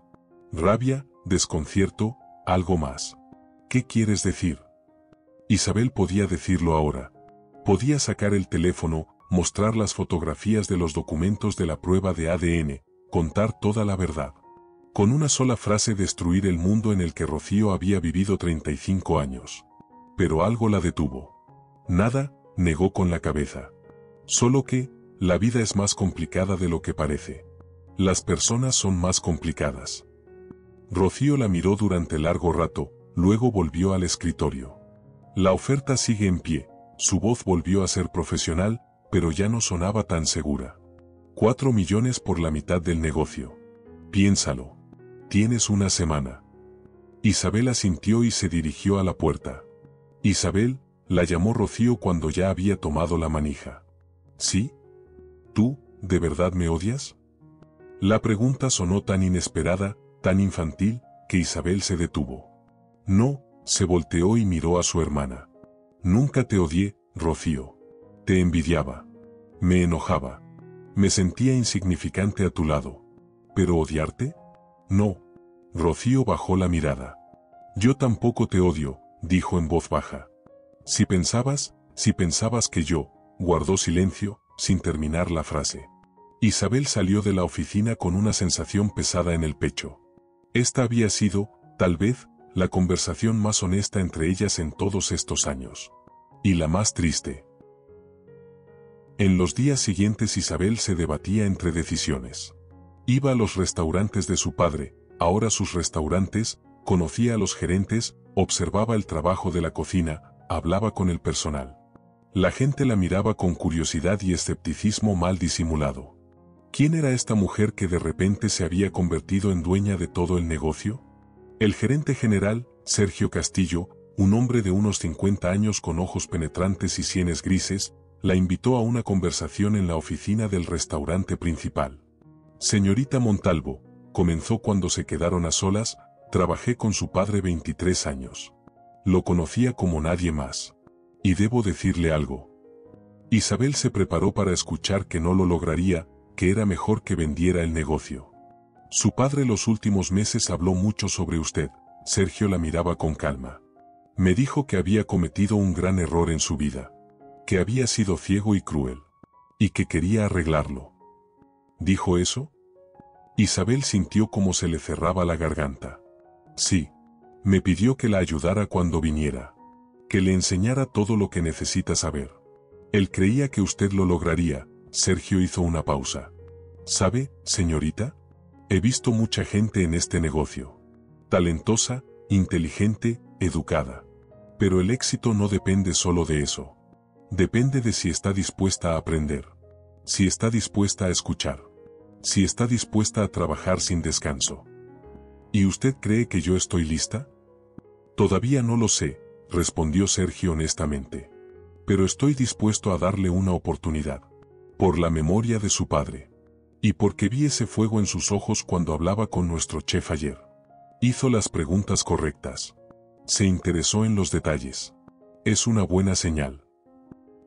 Rabia, desconcierto, algo más. ¿Qué quieres decir? Isabel podía decirlo ahora. Podía sacar el teléfono, mostrar las fotografías de los documentos de la prueba de ADN, contar toda la verdad. Con una sola frase destruir el mundo en el que Rocío había vivido 35 años. Pero algo la detuvo. Nada, negó con la cabeza. Solo que, la vida es más complicada de lo que parece. Las personas son más complicadas. Rocío la miró durante largo rato, luego volvió al escritorio. La oferta sigue en pie, su voz volvió a ser profesional, pero ya no sonaba tan segura. 4 millones por la mitad del negocio. Piénsalo. Tienes una semana. Isabel asintió y se dirigió a la puerta. Isabel, la llamó Rocío cuando ya había tomado la manija. ¿Sí? ¿Tú, de verdad me odias? La pregunta sonó tan inesperada, tan infantil, que Isabel se detuvo. No, se volteó y miró a su hermana. Nunca te odié, Rocío. Te envidiaba. Me enojaba. Me sentía insignificante a tu lado. ¿Pero odiarte? No. Rocío bajó la mirada. Yo tampoco te odio, dijo en voz baja. Si pensabas que yo, guardó silencio, sin terminar la frase. Isabel salió de la oficina con una sensación pesada en el pecho. Esta había sido, tal vez, la conversación más honesta entre ellas en todos estos años. Y la más triste. En los días siguientes Isabel se debatía entre decisiones. Iba a los restaurantes de su padre, ahora sus restaurantes, conocía a los gerentes, observaba el trabajo de la cocina, hablaba con el personal. La gente la miraba con curiosidad y escepticismo mal disimulado. ¿Quién era esta mujer que de repente se había convertido en dueña de todo el negocio? El gerente general, Sergio Castillo, un hombre de unos 50 años con ojos penetrantes y sienes grises, la invitó a una conversación en la oficina del restaurante principal. Señorita Montalvo, comenzó cuando se quedaron a solas, trabajé con su padre 23 años. Lo conocía como nadie más. Y debo decirle algo. Isabel se preparó para escuchar que no lo lograría, que era mejor que vendiera el negocio. Su padre los últimos meses habló mucho sobre usted. Sergio la miraba con calma. Me dijo que había cometido un gran error en su vida. Que había sido ciego y cruel. Y que quería arreglarlo. ¿Dijo eso? Isabel sintió como se le cerraba la garganta. Sí. Me pidió que la ayudara cuando viniera. Que le enseñara todo lo que necesita saber. Él creía que usted lo lograría. Sergio hizo una pausa. ¿Sabe, señorita? He visto mucha gente en este negocio. Talentosa, inteligente, educada. Pero el éxito no depende solo de eso. Depende de si está dispuesta a aprender. Si está dispuesta a escuchar. Si está dispuesta a trabajar sin descanso. ¿Y usted cree que yo estoy lista? Todavía no lo sé, respondió Sergio honestamente. Pero estoy dispuesto a darle una oportunidad. Por la memoria de su padre. Y porque vi ese fuego en sus ojos cuando hablaba con nuestro chef ayer. Hizo las preguntas correctas. Se interesó en los detalles. Es una buena señal.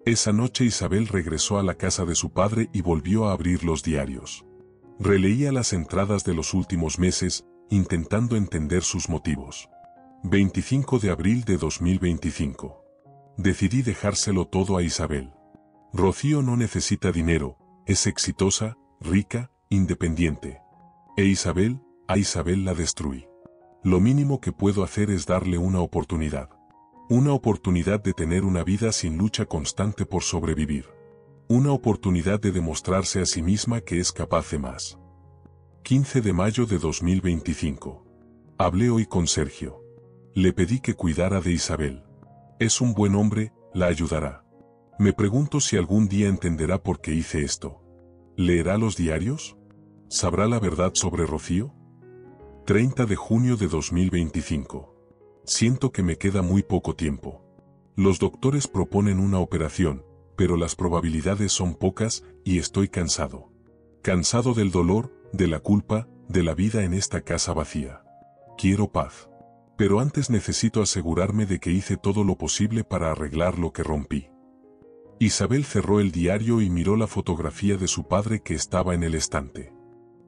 Esa noche Isabel regresó a la casa de su padre y volvió a abrir los diarios. Releía las entradas de los últimos meses, intentando entender sus motivos. 25 de abril de 2025. Decidí dejárselo todo a Isabel. Rocío no necesita dinero, es exitosa, rica, independiente. A Isabel la destruí. Lo mínimo que puedo hacer es darle una oportunidad. Una oportunidad de tener una vida sin lucha constante por sobrevivir. Una oportunidad de demostrarse a sí misma que es capaz de más. 15 de mayo de 2025. Hablé hoy con Sergio. Le pedí que cuidara de Isabel. Es un buen hombre, la ayudará. Me pregunto si algún día entenderá por qué hice esto. ¿Leerá los diarios? ¿Sabrá la verdad sobre Rocío? 30 de junio de 2025. Siento que me queda muy poco tiempo. Los doctores proponen una operación, pero las probabilidades son pocas y estoy cansado. Cansado del dolor, de la culpa, de la vida en esta casa vacía. Quiero paz. Pero antes necesito asegurarme de que hice todo lo posible para arreglar lo que rompí. Isabel cerró el diario y miró la fotografía de su padre que estaba en el estante.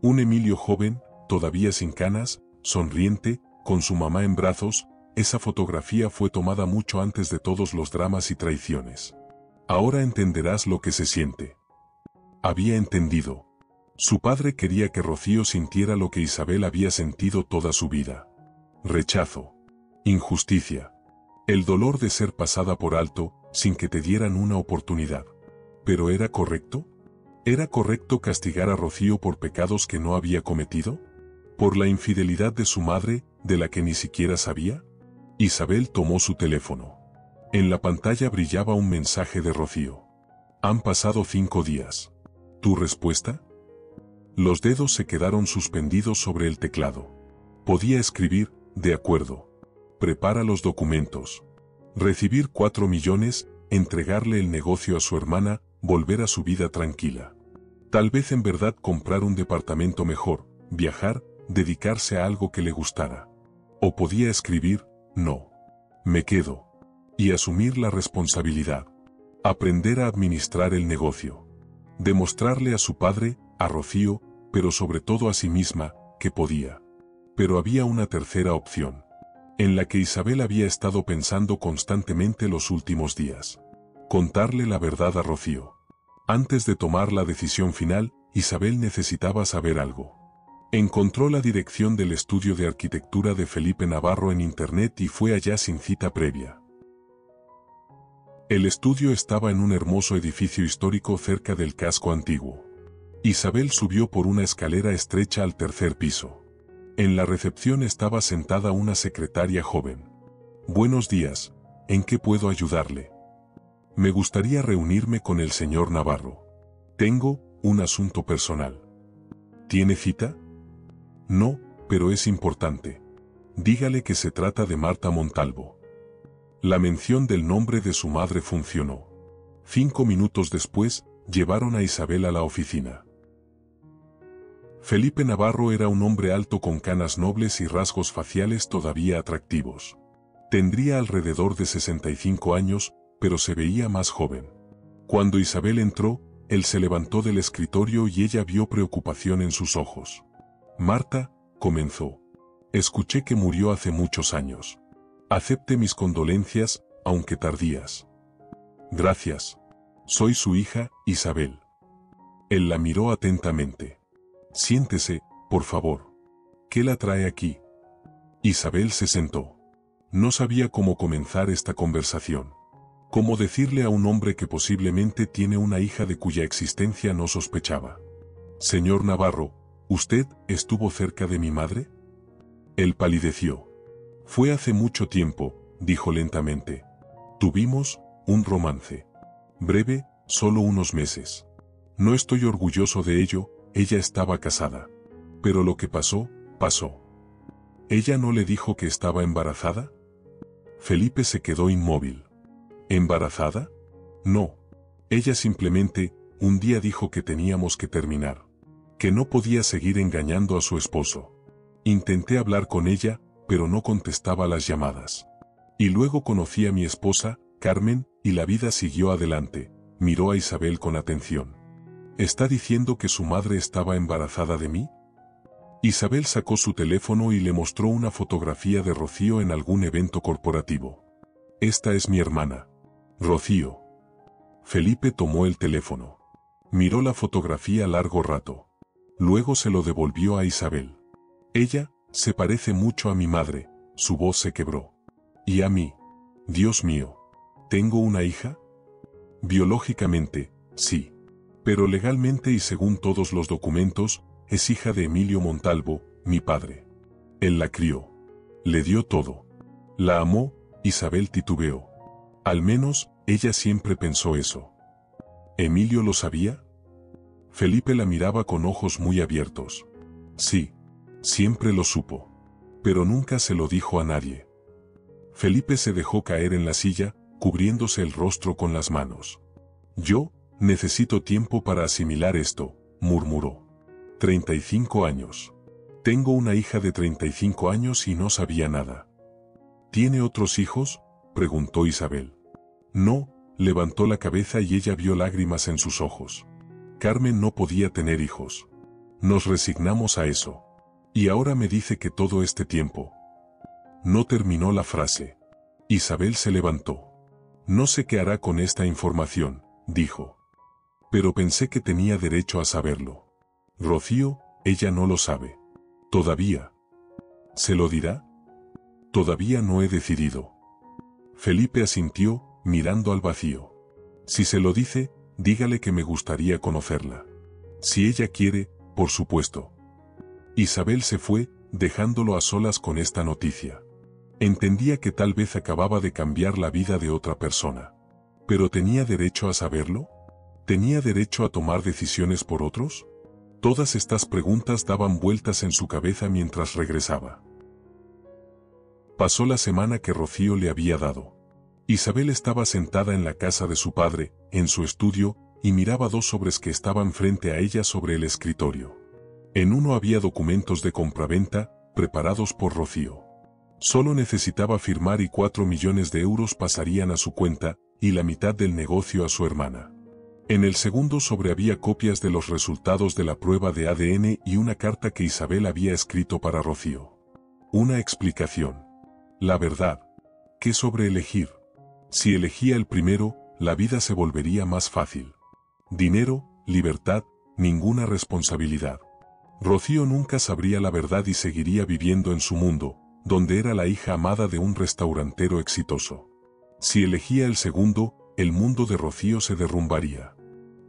Un Emilio joven, todavía sin canas, sonriente, con su mamá en brazos. Esa fotografía fue tomada mucho antes de todos los dramas y traiciones. Ahora entenderás lo que se siente. Había entendido. Su padre quería que Rocío sintiera lo que Isabel había sentido toda su vida. Rechazo. Injusticia. El dolor de ser pasada por alto, sin que te dieran una oportunidad. ¿Pero era correcto? ¿Era correcto castigar a Rocío por pecados que no había cometido? ¿Por la infidelidad de su madre, de la que ni siquiera sabía? Isabel tomó su teléfono. En la pantalla brillaba un mensaje de Rocío. Han pasado 5 días. ¿Tu respuesta? Los dedos se quedaron suspendidos sobre el teclado. Podía escribir, de acuerdo. Prepara los documentos. Recibir 4 millones, entregarle el negocio a su hermana, volver a su vida tranquila. Tal vez en verdad comprar un departamento mejor, viajar, dedicarse a algo que le gustara. O podía escribir, no. Me quedo. Y asumir la responsabilidad. Aprender a administrar el negocio. Demostrarle a su padre, a Rocío, pero sobre todo a sí misma, que podía. Pero había una tercera opción, en la que Isabel había estado pensando constantemente los últimos días. Contarle la verdad a Rocío. Antes de tomar la decisión final, Isabel necesitaba saber algo. Encontró la dirección del estudio de arquitectura de Felipe Navarro en internet y fue allá sin cita previa. El estudio estaba en un hermoso edificio histórico cerca del casco antiguo. Isabel subió por una escalera estrecha al 3er piso. En la recepción estaba sentada una secretaria joven. Buenos días, ¿en qué puedo ayudarle? Me gustaría reunirme con el señor Navarro. Tengo un asunto personal. ¿Tiene cita? No, pero es importante. Dígale que se trata de Marta Montalvo. La mención del nombre de su madre funcionó. 5 minutos después, llevaron a Isabel a la oficina. Felipe Navarro era un hombre alto con canas nobles y rasgos faciales todavía atractivos. Tendría alrededor de 65 años, pero se veía más joven. Cuando Isabel entró, él se levantó del escritorio y ella vio preocupación en sus ojos. Marta, comenzó. Escuché que murió hace muchos años. Acepte mis condolencias, aunque tardías. Gracias. Soy su hija, Isabel. Él la miró atentamente. Siéntese, por favor. ¿Qué la trae aquí? Isabel se sentó. No sabía cómo comenzar esta conversación. Cómo decirle a un hombre que posiblemente tiene una hija de cuya existencia no sospechaba. Señor Navarro, ¿usted estuvo cerca de mi madre? Él palideció. Fue hace mucho tiempo, dijo lentamente. Tuvimos un romance. Breve, solo unos meses. No estoy orgulloso de ello. Ella estaba casada. Pero lo que pasó, pasó. ¿Ella no le dijo que estaba embarazada? Felipe se quedó inmóvil. ¿Embarazada? No. Ella simplemente, un día dijo que teníamos que terminar. Que no podía seguir engañando a su esposo. Intenté hablar con ella, pero no contestaba las llamadas. Y luego conocí a mi esposa, Carmen, y la vida siguió adelante. Miró a Isabel con atención. ¿Está diciendo que su madre estaba embarazada de mí? Isabel sacó su teléfono y le mostró una fotografía de Rocío en algún evento corporativo. Esta es mi hermana. Rocío. Felipe tomó el teléfono. Miró la fotografía largo rato. Luego se lo devolvió a Isabel. Ella, se parece mucho a mi madre, su voz se quebró. ¿Y a mí? Dios mío. ¿Tengo una hija? Biológicamente, sí. Pero legalmente y según todos los documentos, es hija de Emilio Montalvo, mi padre. Él la crió. Le dio todo. La amó, Isabel titubeó. Al menos, ella siempre pensó eso. ¿Emilio lo sabía? Felipe la miraba con ojos muy abiertos. Sí, siempre lo supo. Pero nunca se lo dijo a nadie. Felipe se dejó caer en la silla, cubriéndose el rostro con las manos. Yo, necesito tiempo para asimilar esto, murmuró. 35 años. Tengo una hija de 35 años y no sabía nada. ¿Tiene otros hijos?, preguntó Isabel. No, levantó la cabeza y ella vio lágrimas en sus ojos. Carmen no podía tener hijos. Nos resignamos a eso. Y ahora me dice que todo este tiempo. No terminó la frase. Isabel se levantó. No sé qué hará con esta información, dijo. Pero pensé que tenía derecho a saberlo. Rocío, ella no lo sabe. Todavía. ¿Se lo dirá? Todavía no he decidido. Felipe asintió, mirando al vacío. Si se lo dice, dígale que me gustaría conocerla. Si ella quiere, por supuesto. Isabel se fue, dejándolo a solas con esta noticia. Entendía que tal vez acababa de cambiar la vida de otra persona. ¿Pero tenía derecho a saberlo? ¿Tenía derecho a tomar decisiones por otros? Todas estas preguntas daban vueltas en su cabeza mientras regresaba. Pasó la semana que Rocío le había dado. Isabel estaba sentada en la casa de su padre, en su estudio, y miraba dos sobres que estaban frente a ella sobre el escritorio. En uno había documentos de compraventa, preparados por Rocío. Solo necesitaba firmar y 4 millones de euros pasarían a su cuenta, y la mitad del negocio a su hermana. En el segundo sobre había copias de los resultados de la prueba de ADN y una carta que Isabel había escrito para Rocío. Una explicación. La verdad. ¿Qué sobre elegir? Si elegía el primero, la vida se volvería más fácil. Dinero, libertad, ninguna responsabilidad. Rocío nunca sabría la verdad y seguiría viviendo en su mundo, donde era la hija amada de un restaurantero exitoso. Si elegía el segundo, el mundo de Rocío se derrumbaría.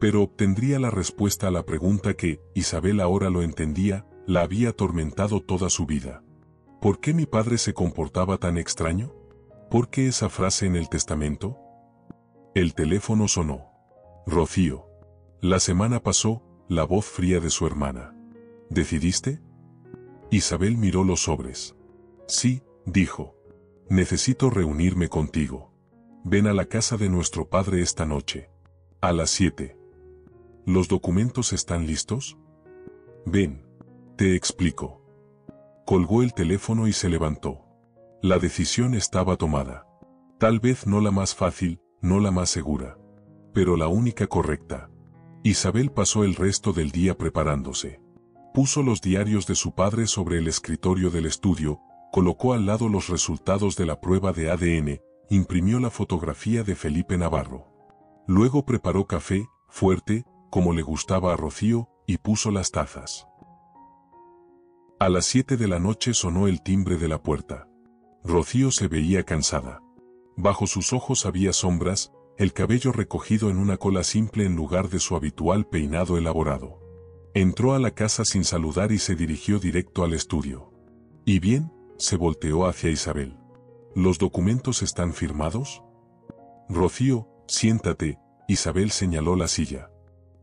Pero obtendría la respuesta a la pregunta que, Isabel ahora lo entendía, la había atormentado toda su vida. ¿Por qué mi padre se comportaba tan extraño? ¿Por qué esa frase en el testamento? El teléfono sonó. Rocío. La semana pasó, la voz fría de su hermana. ¿Decidiste? Isabel miró los sobres. Sí, dijo. Necesito reunirme contigo. Ven a la casa de nuestro padre esta noche. A las 7. ¿Los documentos están listos? Ven. Te explico. Colgó el teléfono y se levantó. La decisión estaba tomada. Tal vez no la más fácil, no la más segura. Pero la única correcta. Isabel pasó el resto del día preparándose. Puso los diarios de su padre sobre el escritorio del estudio, colocó al lado los resultados de la prueba de ADN, imprimió la fotografía de Felipe Navarro. Luego preparó café, fuerte, como le gustaba a Rocío, y puso las tazas. A las 7 de la noche sonó el timbre de la puerta. Rocío se veía cansada. Bajo sus ojos había sombras, el cabello recogido en una cola simple en lugar de su habitual peinado elaborado. Entró a la casa sin saludar y se dirigió directo al estudio. ¿Y bien?, se volteó hacia Isabel. ¿Los documentos están firmados? Rocío, siéntate, Isabel señaló la silla.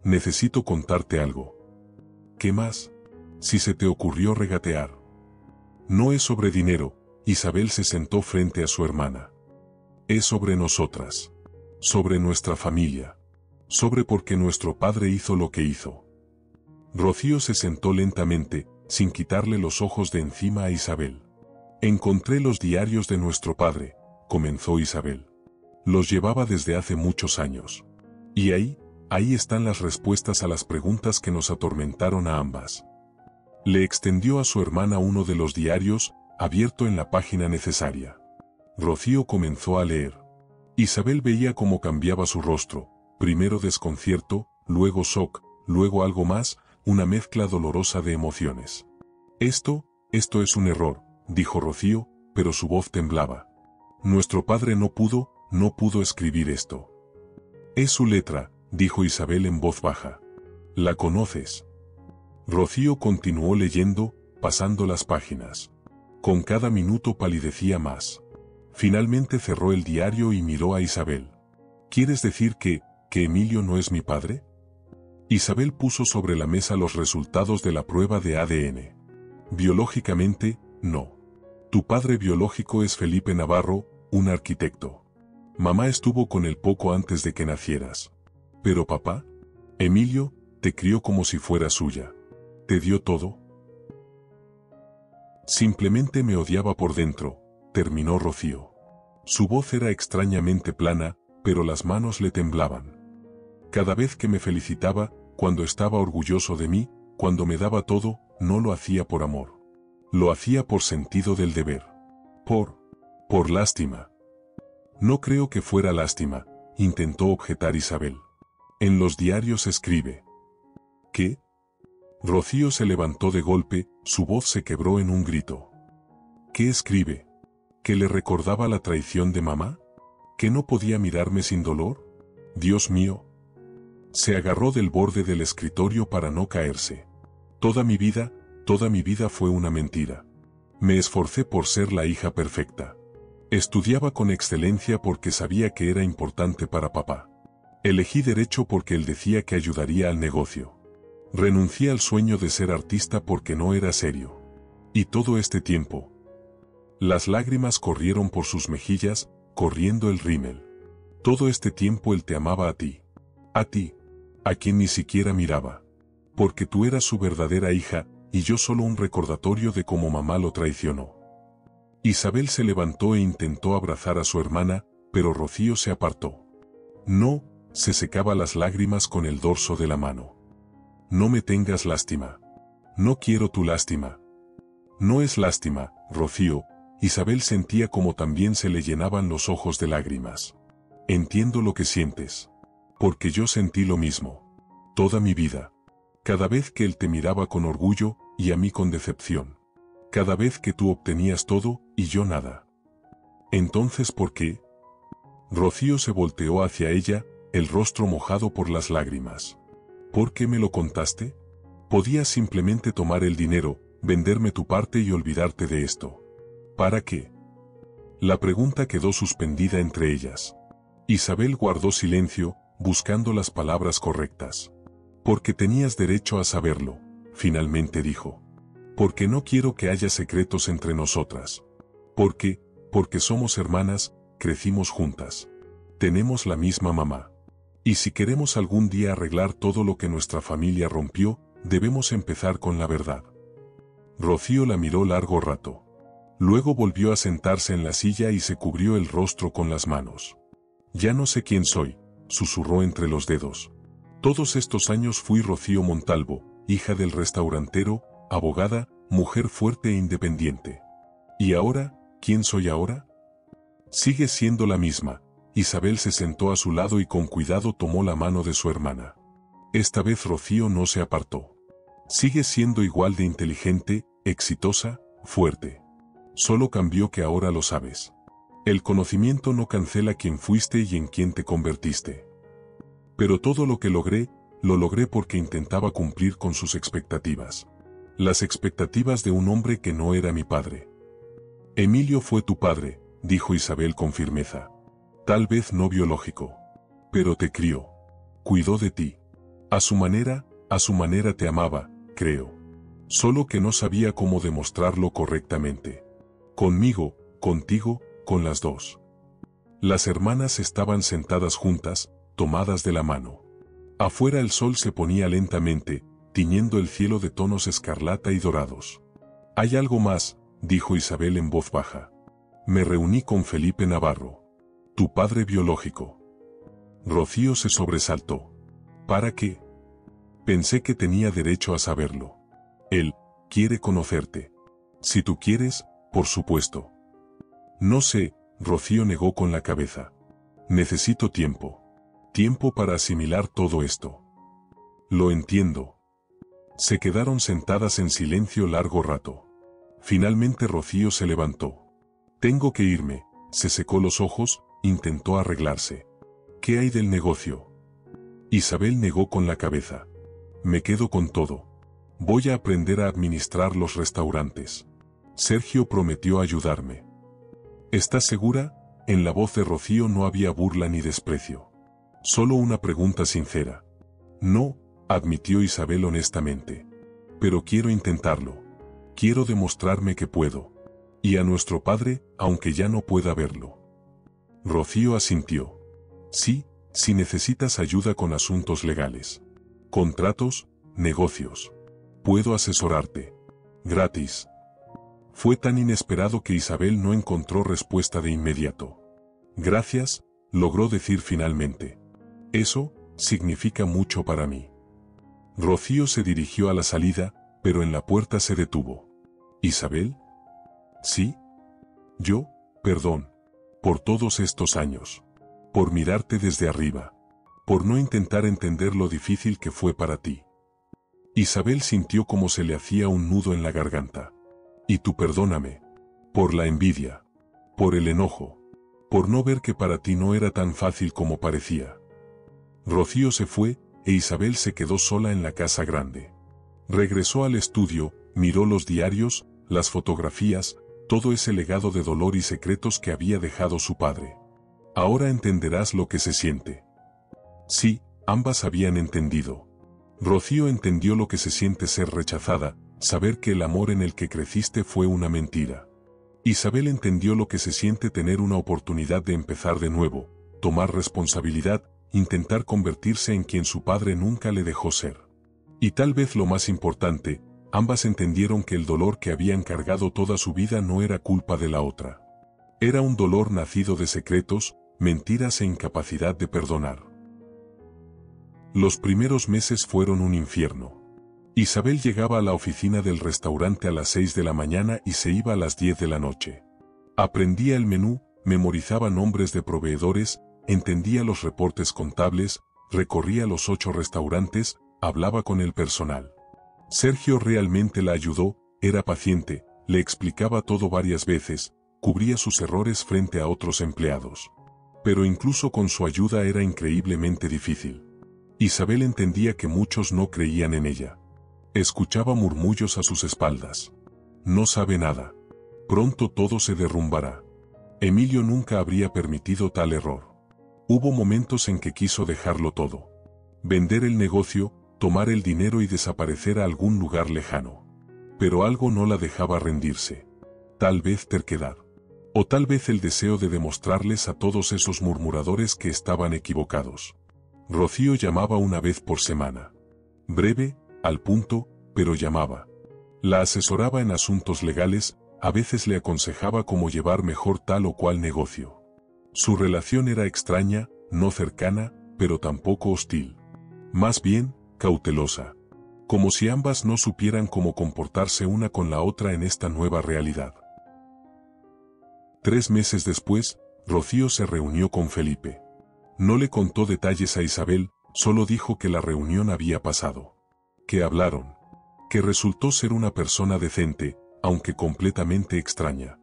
Necesito contarte algo. ¿Qué más? Si se te ocurrió regatear. No es sobre dinero, Isabel se sentó frente a su hermana. Es sobre nosotras. Sobre nuestra familia. Sobre por qué nuestro padre hizo lo que hizo. Rocío se sentó lentamente, sin quitarle los ojos de encima a Isabel. Encontré los diarios de nuestro padre, comenzó Isabel. Los llevaba desde hace muchos años. Y ahí están las respuestas a las preguntas que nos atormentaron a ambas. Le extendió a su hermana uno de los diarios, abierto en la página necesaria. Rocío comenzó a leer. Isabel veía cómo cambiaba su rostro, primero desconcierto, luego shock, luego algo más, una mezcla dolorosa de emociones. Esto es un error, dijo Rocío, pero su voz temblaba. Nuestro padre no pudo escribir esto. Es su letra, dijo Isabel en voz baja. ¿La conoces? Rocío continuó leyendo, pasando las páginas. Con cada minuto palidecía más. Finalmente cerró el diario y miró a Isabel. ¿Quieres decir que Emilio no es mi padre? Isabel puso sobre la mesa los resultados de la prueba de ADN. Biológicamente, no. Tu padre biológico es Felipe Navarro, un arquitecto. Mamá estuvo con él poco antes de que nacieras. Pero papá, Emilio, te crió como si fuera suya. ¿Te dio todo? Simplemente me odiaba por dentro, terminó Rocío. Su voz era extrañamente plana, pero las manos le temblaban. Cada vez que me felicitaba, cuando estaba orgulloso de mí, cuando me daba todo, no lo hacía por amor. Lo hacía por sentido del deber. Por lástima. No creo que fuera lástima, intentó objetar Isabel. En los diarios escribe. ¿Qué? Rocío se levantó de golpe, su voz se quebró en un grito. ¿Qué escribe? ¿Que le recordaba la traición de mamá? ¿Que no podía mirarme sin dolor? Dios mío. Se agarró del borde del escritorio para no caerse. Toda mi vida fue una mentira. Me esforcé por ser la hija perfecta. Estudiaba con excelencia porque sabía que era importante para papá. Elegí derecho porque él decía que ayudaría al negocio. Renuncié al sueño de ser artista porque no era serio. Y todo este tiempo. Las lágrimas corrieron por sus mejillas, corriendo el rímel. Todo este tiempo él te amaba a ti. A ti, a quien ni siquiera miraba. Porque tú eras su verdadera hija, y yo solo un recordatorio de cómo mamá lo traicionó. Isabel se levantó e intentó abrazar a su hermana, pero Rocío se apartó. No, se secaba las lágrimas con el dorso de la mano. No me tengas lástima. No quiero tu lástima. No es lástima, Rocío. Isabel sentía como también se le llenaban los ojos de lágrimas. Entiendo lo que sientes. Porque yo sentí lo mismo. Toda mi vida. Cada vez que él te miraba con orgullo, y a mí con decepción. Cada vez que tú obtenías todo, y yo nada. Entonces, ¿por qué? Rocío se volteó hacia ella, el rostro mojado por las lágrimas. ¿Por qué me lo contaste? Podías simplemente tomar el dinero, venderme tu parte y olvidarte de esto. ¿Para qué? La pregunta quedó suspendida entre ellas. Isabel guardó silencio, buscando las palabras correctas. Porque tenías derecho a saberlo, finalmente dijo. Porque no quiero que haya secretos entre nosotras. Porque somos hermanas, crecimos juntas. Tenemos la misma mamá. Y si queremos algún día arreglar todo lo que nuestra familia rompió, debemos empezar con la verdad. Rocío la miró largo rato. Luego volvió a sentarse en la silla y se cubrió el rostro con las manos. Ya no sé quién soy, susurró entre los dedos. Todos estos años fui Rocío Montalvo, hija del restaurantero, abogada, mujer fuerte e independiente. ¿Y ahora, quién soy ahora? Sigue siendo la misma. Isabel se sentó a su lado y con cuidado tomó la mano de su hermana. Esta vez Rocío no se apartó. Sigue siendo igual de inteligente, exitosa, fuerte. Solo cambió que ahora lo sabes. El conocimiento no cancela quién fuiste y en quién te convertiste. Pero todo lo que logré, lo logré porque intentaba cumplir con sus expectativas. Las expectativas de un hombre que no era mi padre. Emilio fue tu padre, dijo Isabel con firmeza. Tal vez no biológico. Pero te crió. Cuidó de ti. A su manera te amaba, creo. Solo que no sabía cómo demostrarlo correctamente. Conmigo, contigo, con las dos. Las hermanas estaban sentadas juntas, tomadas de la mano. Afuera el sol se ponía lentamente, tiñendo el cielo de tonos escarlata y dorados. Hay algo más, dijo Isabel en voz baja. Me reuní con Felipe Navarro. Tu padre biológico. Rocío se sobresaltó. ¿Para qué? Pensé que tenía derecho a saberlo. Él quiere conocerte. Si tú quieres, por supuesto. No sé, Rocío negó con la cabeza. Necesito tiempo. Tiempo para asimilar todo esto. Lo entiendo. Se quedaron sentadas en silencio largo rato. Finalmente Rocío se levantó. Tengo que irme, se secó los ojos, intentó arreglarse. ¿Qué hay del negocio? Isabel negó con la cabeza. Me quedo con todo. Voy a aprender a administrar los restaurantes. Sergio prometió ayudarme. ¿Estás segura? En la voz de Rocío no había burla ni desprecio. Solo una pregunta sincera. No, admitió Isabel honestamente. Pero quiero intentarlo. Quiero demostrarme que puedo. Y a nuestro padre, aunque ya no pueda verlo. Rocío asintió. Sí, si necesitas ayuda con asuntos legales. Contratos, negocios. Puedo asesorarte. Gratis. Fue tan inesperado que Isabel no encontró respuesta de inmediato. Gracias, logró decir finalmente. Eso significa mucho para mí. Rocío se dirigió a la salida, pero en la puerta se detuvo. ¿Isabel? ¿Sí? Yo, perdón. Por todos estos años. Por mirarte desde arriba. Por no intentar entender lo difícil que fue para ti. Isabel sintió como se le hacía un nudo en la garganta. Y tú perdóname. Por la envidia. Por el enojo. Por no ver que para ti no era tan fácil como parecía. Rocío se fue, e Isabel se quedó sola en la casa grande. Regresó al estudio, miró los diarios, las fotografías, todo ese legado de dolor y secretos que había dejado su padre. Ahora entenderás lo que se siente. Sí, ambas habían entendido. Rocío entendió lo que se siente ser rechazada, saber que el amor en el que creciste fue una mentira. Isabel entendió lo que se siente tener una oportunidad de empezar de nuevo, tomar responsabilidad, intentar convertirse en quien su padre nunca le dejó ser. Y tal vez lo más importante, ambas entendieron que el dolor que habían cargado toda su vida no era culpa de la otra. Era un dolor nacido de secretos, mentiras e incapacidad de perdonar. Los primeros meses fueron un infierno. Isabel llegaba a la oficina del restaurante a las 6 de la mañana y se iba a las 10 de la noche. Aprendía el menú, memorizaba nombres de proveedores, entendía los reportes contables, recorría los 8 restaurantes, hablaba con el personal. Sergio realmente la ayudó, era paciente, le explicaba todo varias veces, cubría sus errores frente a otros empleados. Pero incluso con su ayuda era increíblemente difícil. Isabel entendía que muchos no creían en ella. Escuchaba murmullos a sus espaldas. No sabe nada. Pronto todo se derrumbará. Emilio nunca habría permitido tal error. Hubo momentos en que quiso dejarlo todo. Vender el negocio, tomar el dinero y desaparecer a algún lugar lejano. Pero algo no la dejaba rendirse. Tal vez terquedad. O tal vez el deseo de demostrarles a todos esos murmuradores que estaban equivocados. Rocío llamaba una vez por semana. Breve, al punto, pero llamaba. La asesoraba en asuntos legales, a veces le aconsejaba cómo llevar mejor tal o cual negocio. Su relación era extraña, no cercana, pero tampoco hostil. Más bien, cautelosa. Como si ambas no supieran cómo comportarse una con la otra en esta nueva realidad. 3 meses después, Rocío se reunió con Felipe. No le contó detalles a Isabel, solo dijo que la reunión había pasado. Que hablaron. Que resultó ser una persona decente, aunque completamente extraña.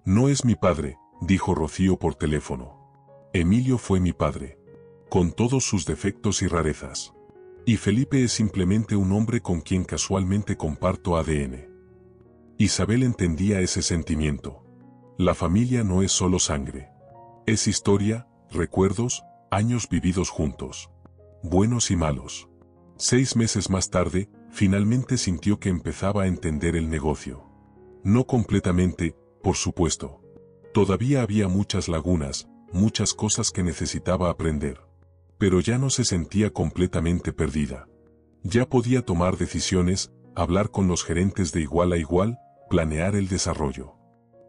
No es mi padre, dijo Rocío por teléfono. Emilio fue mi padre. Con todos sus defectos y rarezas. Y Felipe es simplemente un hombre con quien casualmente comparto ADN. Isabel entendía ese sentimiento. La familia no es solo sangre. Es historia, recuerdos, años vividos juntos. Buenos y malos. 6 meses más tarde, finalmente sintió que empezaba a entender el negocio. No completamente, por supuesto. Todavía había muchas lagunas, muchas cosas que necesitaba aprender. Pero ya no se sentía completamente perdida. Ya podía tomar decisiones, hablar con los gerentes de igual a igual, planear el desarrollo.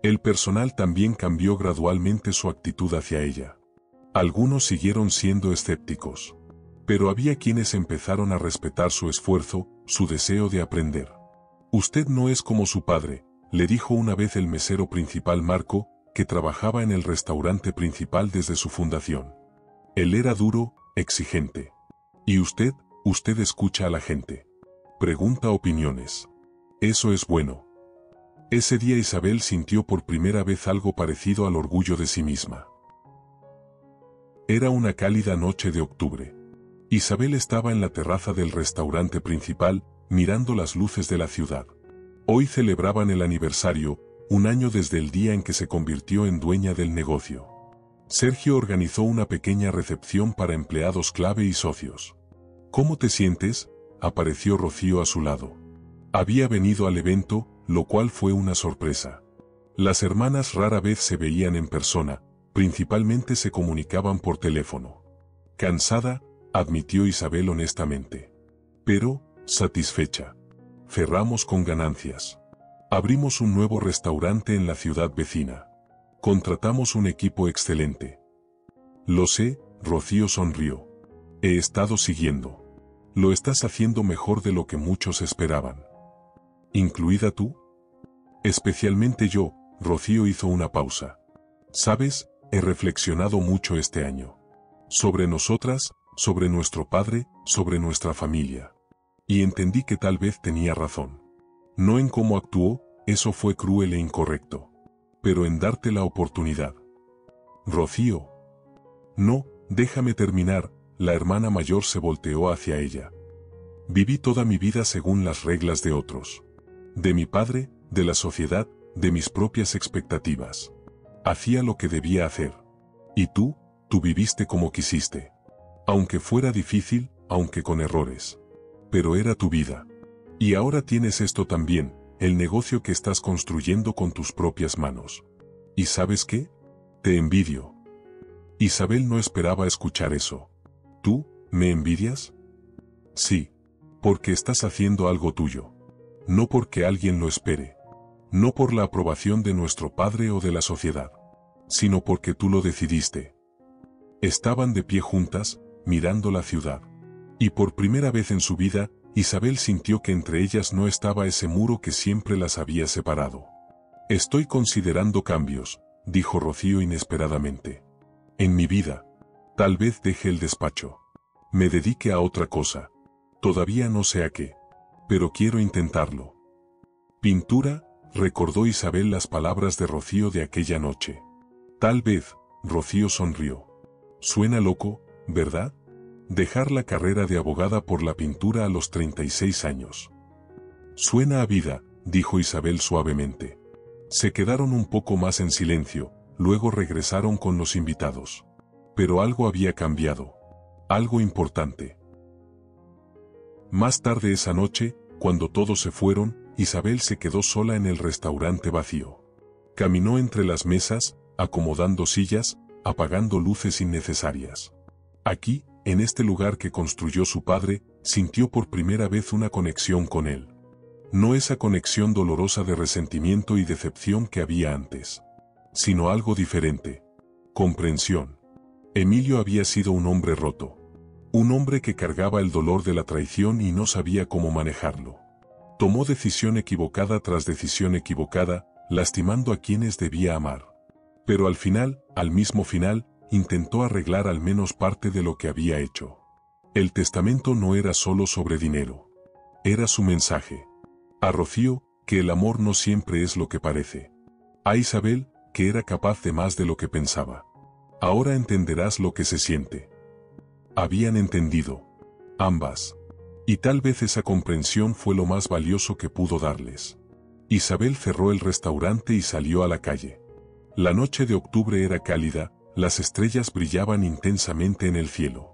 El personal también cambió gradualmente su actitud hacia ella. Algunos siguieron siendo escépticos. Pero había quienes empezaron a respetar su esfuerzo, su deseo de aprender. Usted no es como su padre, le dijo una vez el mesero principal Marco, que trabajaba en el restaurante principal desde su fundación. Él era duro, exigente. ¿Y usted escucha a la gente? Pregunta opiniones. Eso es bueno. Ese día Isabel sintió por primera vez algo parecido al orgullo de sí misma. Era una cálida noche de octubre. Isabel estaba en la terraza del restaurante principal, mirando las luces de la ciudad. Hoy celebraban el aniversario, un año desde el día en que se convirtió en dueña del negocio. Sergio organizó una pequeña recepción para empleados clave y socios. ¿Cómo te sientes?, apareció Rocío a su lado. Había venido al evento, lo cual fue una sorpresa. Las hermanas rara vez se veían en persona, principalmente se comunicaban por teléfono. Cansada, admitió Isabel honestamente. Pero, satisfecha. Cerramos con ganancias. Abrimos un nuevo restaurante en la ciudad vecina. Contratamos un equipo excelente. Lo sé, Rocío sonrió. He estado siguiendo. Lo estás haciendo mejor de lo que muchos esperaban. ¿Incluida tú? Especialmente yo, Rocío hizo una pausa. Sabes, he reflexionado mucho este año. Sobre nosotras, sobre nuestro padre, sobre nuestra familia. Y entendí que tal vez tenía razón. No en cómo actuó, eso fue cruel e incorrecto. Pero en darte la oportunidad. Rocío. No, déjame terminar, la hermana mayor se volteó hacia ella. Viví toda mi vida según las reglas de otros. De mi padre, de la sociedad, de mis propias expectativas. Hacía lo que debía hacer. Y tú viviste como quisiste. Aunque fuera difícil, aunque con errores. Pero era tu vida. Y ahora tienes esto también, el negocio que estás construyendo con tus propias manos. ¿Y sabes qué? Te envidio. Isabel no esperaba escuchar eso. ¿Tú, me envidias? Sí. Porque estás haciendo algo tuyo. No porque alguien lo espere. No por la aprobación de nuestro padre o de la sociedad. Sino porque tú lo decidiste. Estaban de pie juntas, mirando la ciudad. Y por primera vez en su vida, Isabel sintió que entre ellas no estaba ese muro que siempre las había separado. Estoy considerando cambios, dijo Rocío inesperadamente. En mi vida. Tal vez deje el despacho. Me dedique a otra cosa. Todavía no sé a qué. Pero quiero intentarlo. Pintura, recordó Isabel las palabras de Rocío de aquella noche. Tal vez, Rocío sonrió. Suena loco, ¿verdad? Dejar la carrera de abogada por la pintura a los 36 años. Suena a vida, dijo Isabel suavemente. Se quedaron un poco más en silencio, luego regresaron con los invitados. Pero algo había cambiado. Algo importante. Más tarde esa noche, cuando todos se fueron, Isabel se quedó sola en el restaurante vacío. Caminó entre las mesas, acomodando sillas, apagando luces innecesarias. Aquí, en este lugar que construyó su padre, sintió por primera vez una conexión con él. No esa conexión dolorosa de resentimiento y decepción que había antes, sino algo diferente. Comprensión. Emilio había sido un hombre roto. Un hombre que cargaba el dolor de la traición y no sabía cómo manejarlo. Tomó decisión equivocada tras decisión equivocada, lastimando a quienes debía amar. Pero al mismo final, intentó arreglar al menos parte de lo que había hecho. El testamento no era solo sobre dinero. Era su mensaje. A Rocío, que el amor no siempre es lo que parece. A Isabel, que era capaz de más de lo que pensaba. Ahora entenderás lo que se siente. Habían entendido. Ambas. Y tal vez esa comprensión fue lo más valioso que pudo darles. Isabel cerró el restaurante y salió a la calle. La noche de octubre era cálida, las estrellas brillaban intensamente en el cielo.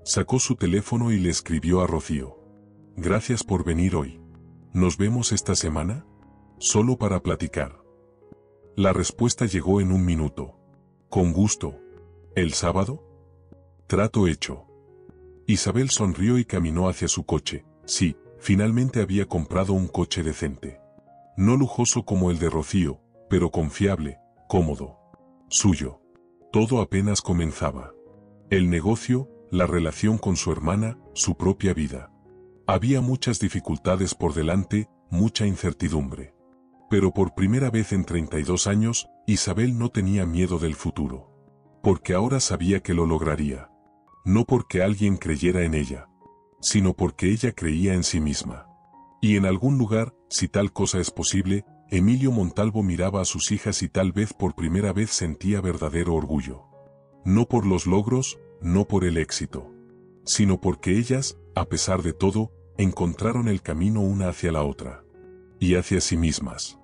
Sacó su teléfono y le escribió a Rocío. Gracias por venir hoy. ¿Nos vemos esta semana? Solo para platicar. La respuesta llegó en un minuto. Con gusto. ¿El sábado? Trato hecho. Isabel sonrió y caminó hacia su coche. Sí, finalmente había comprado un coche decente. No lujoso como el de Rocío, pero confiable, cómodo. Suyo. Todo apenas comenzaba. El negocio, la relación con su hermana, su propia vida. Había muchas dificultades por delante, mucha incertidumbre. Pero por primera vez en 32 años, Isabel no tenía miedo del futuro. Porque ahora sabía que lo lograría. no porque alguien creyera en ella, sino porque ella creía en sí misma. Y en algún lugar, si tal cosa es posible, Emilio Montalvo miraba a sus hijas y tal vez por primera vez sentía verdadero orgullo. No por los logros, no por el éxito, sino porque ellas, a pesar de todo, encontraron el camino una hacia la otra. Y hacia sí mismas.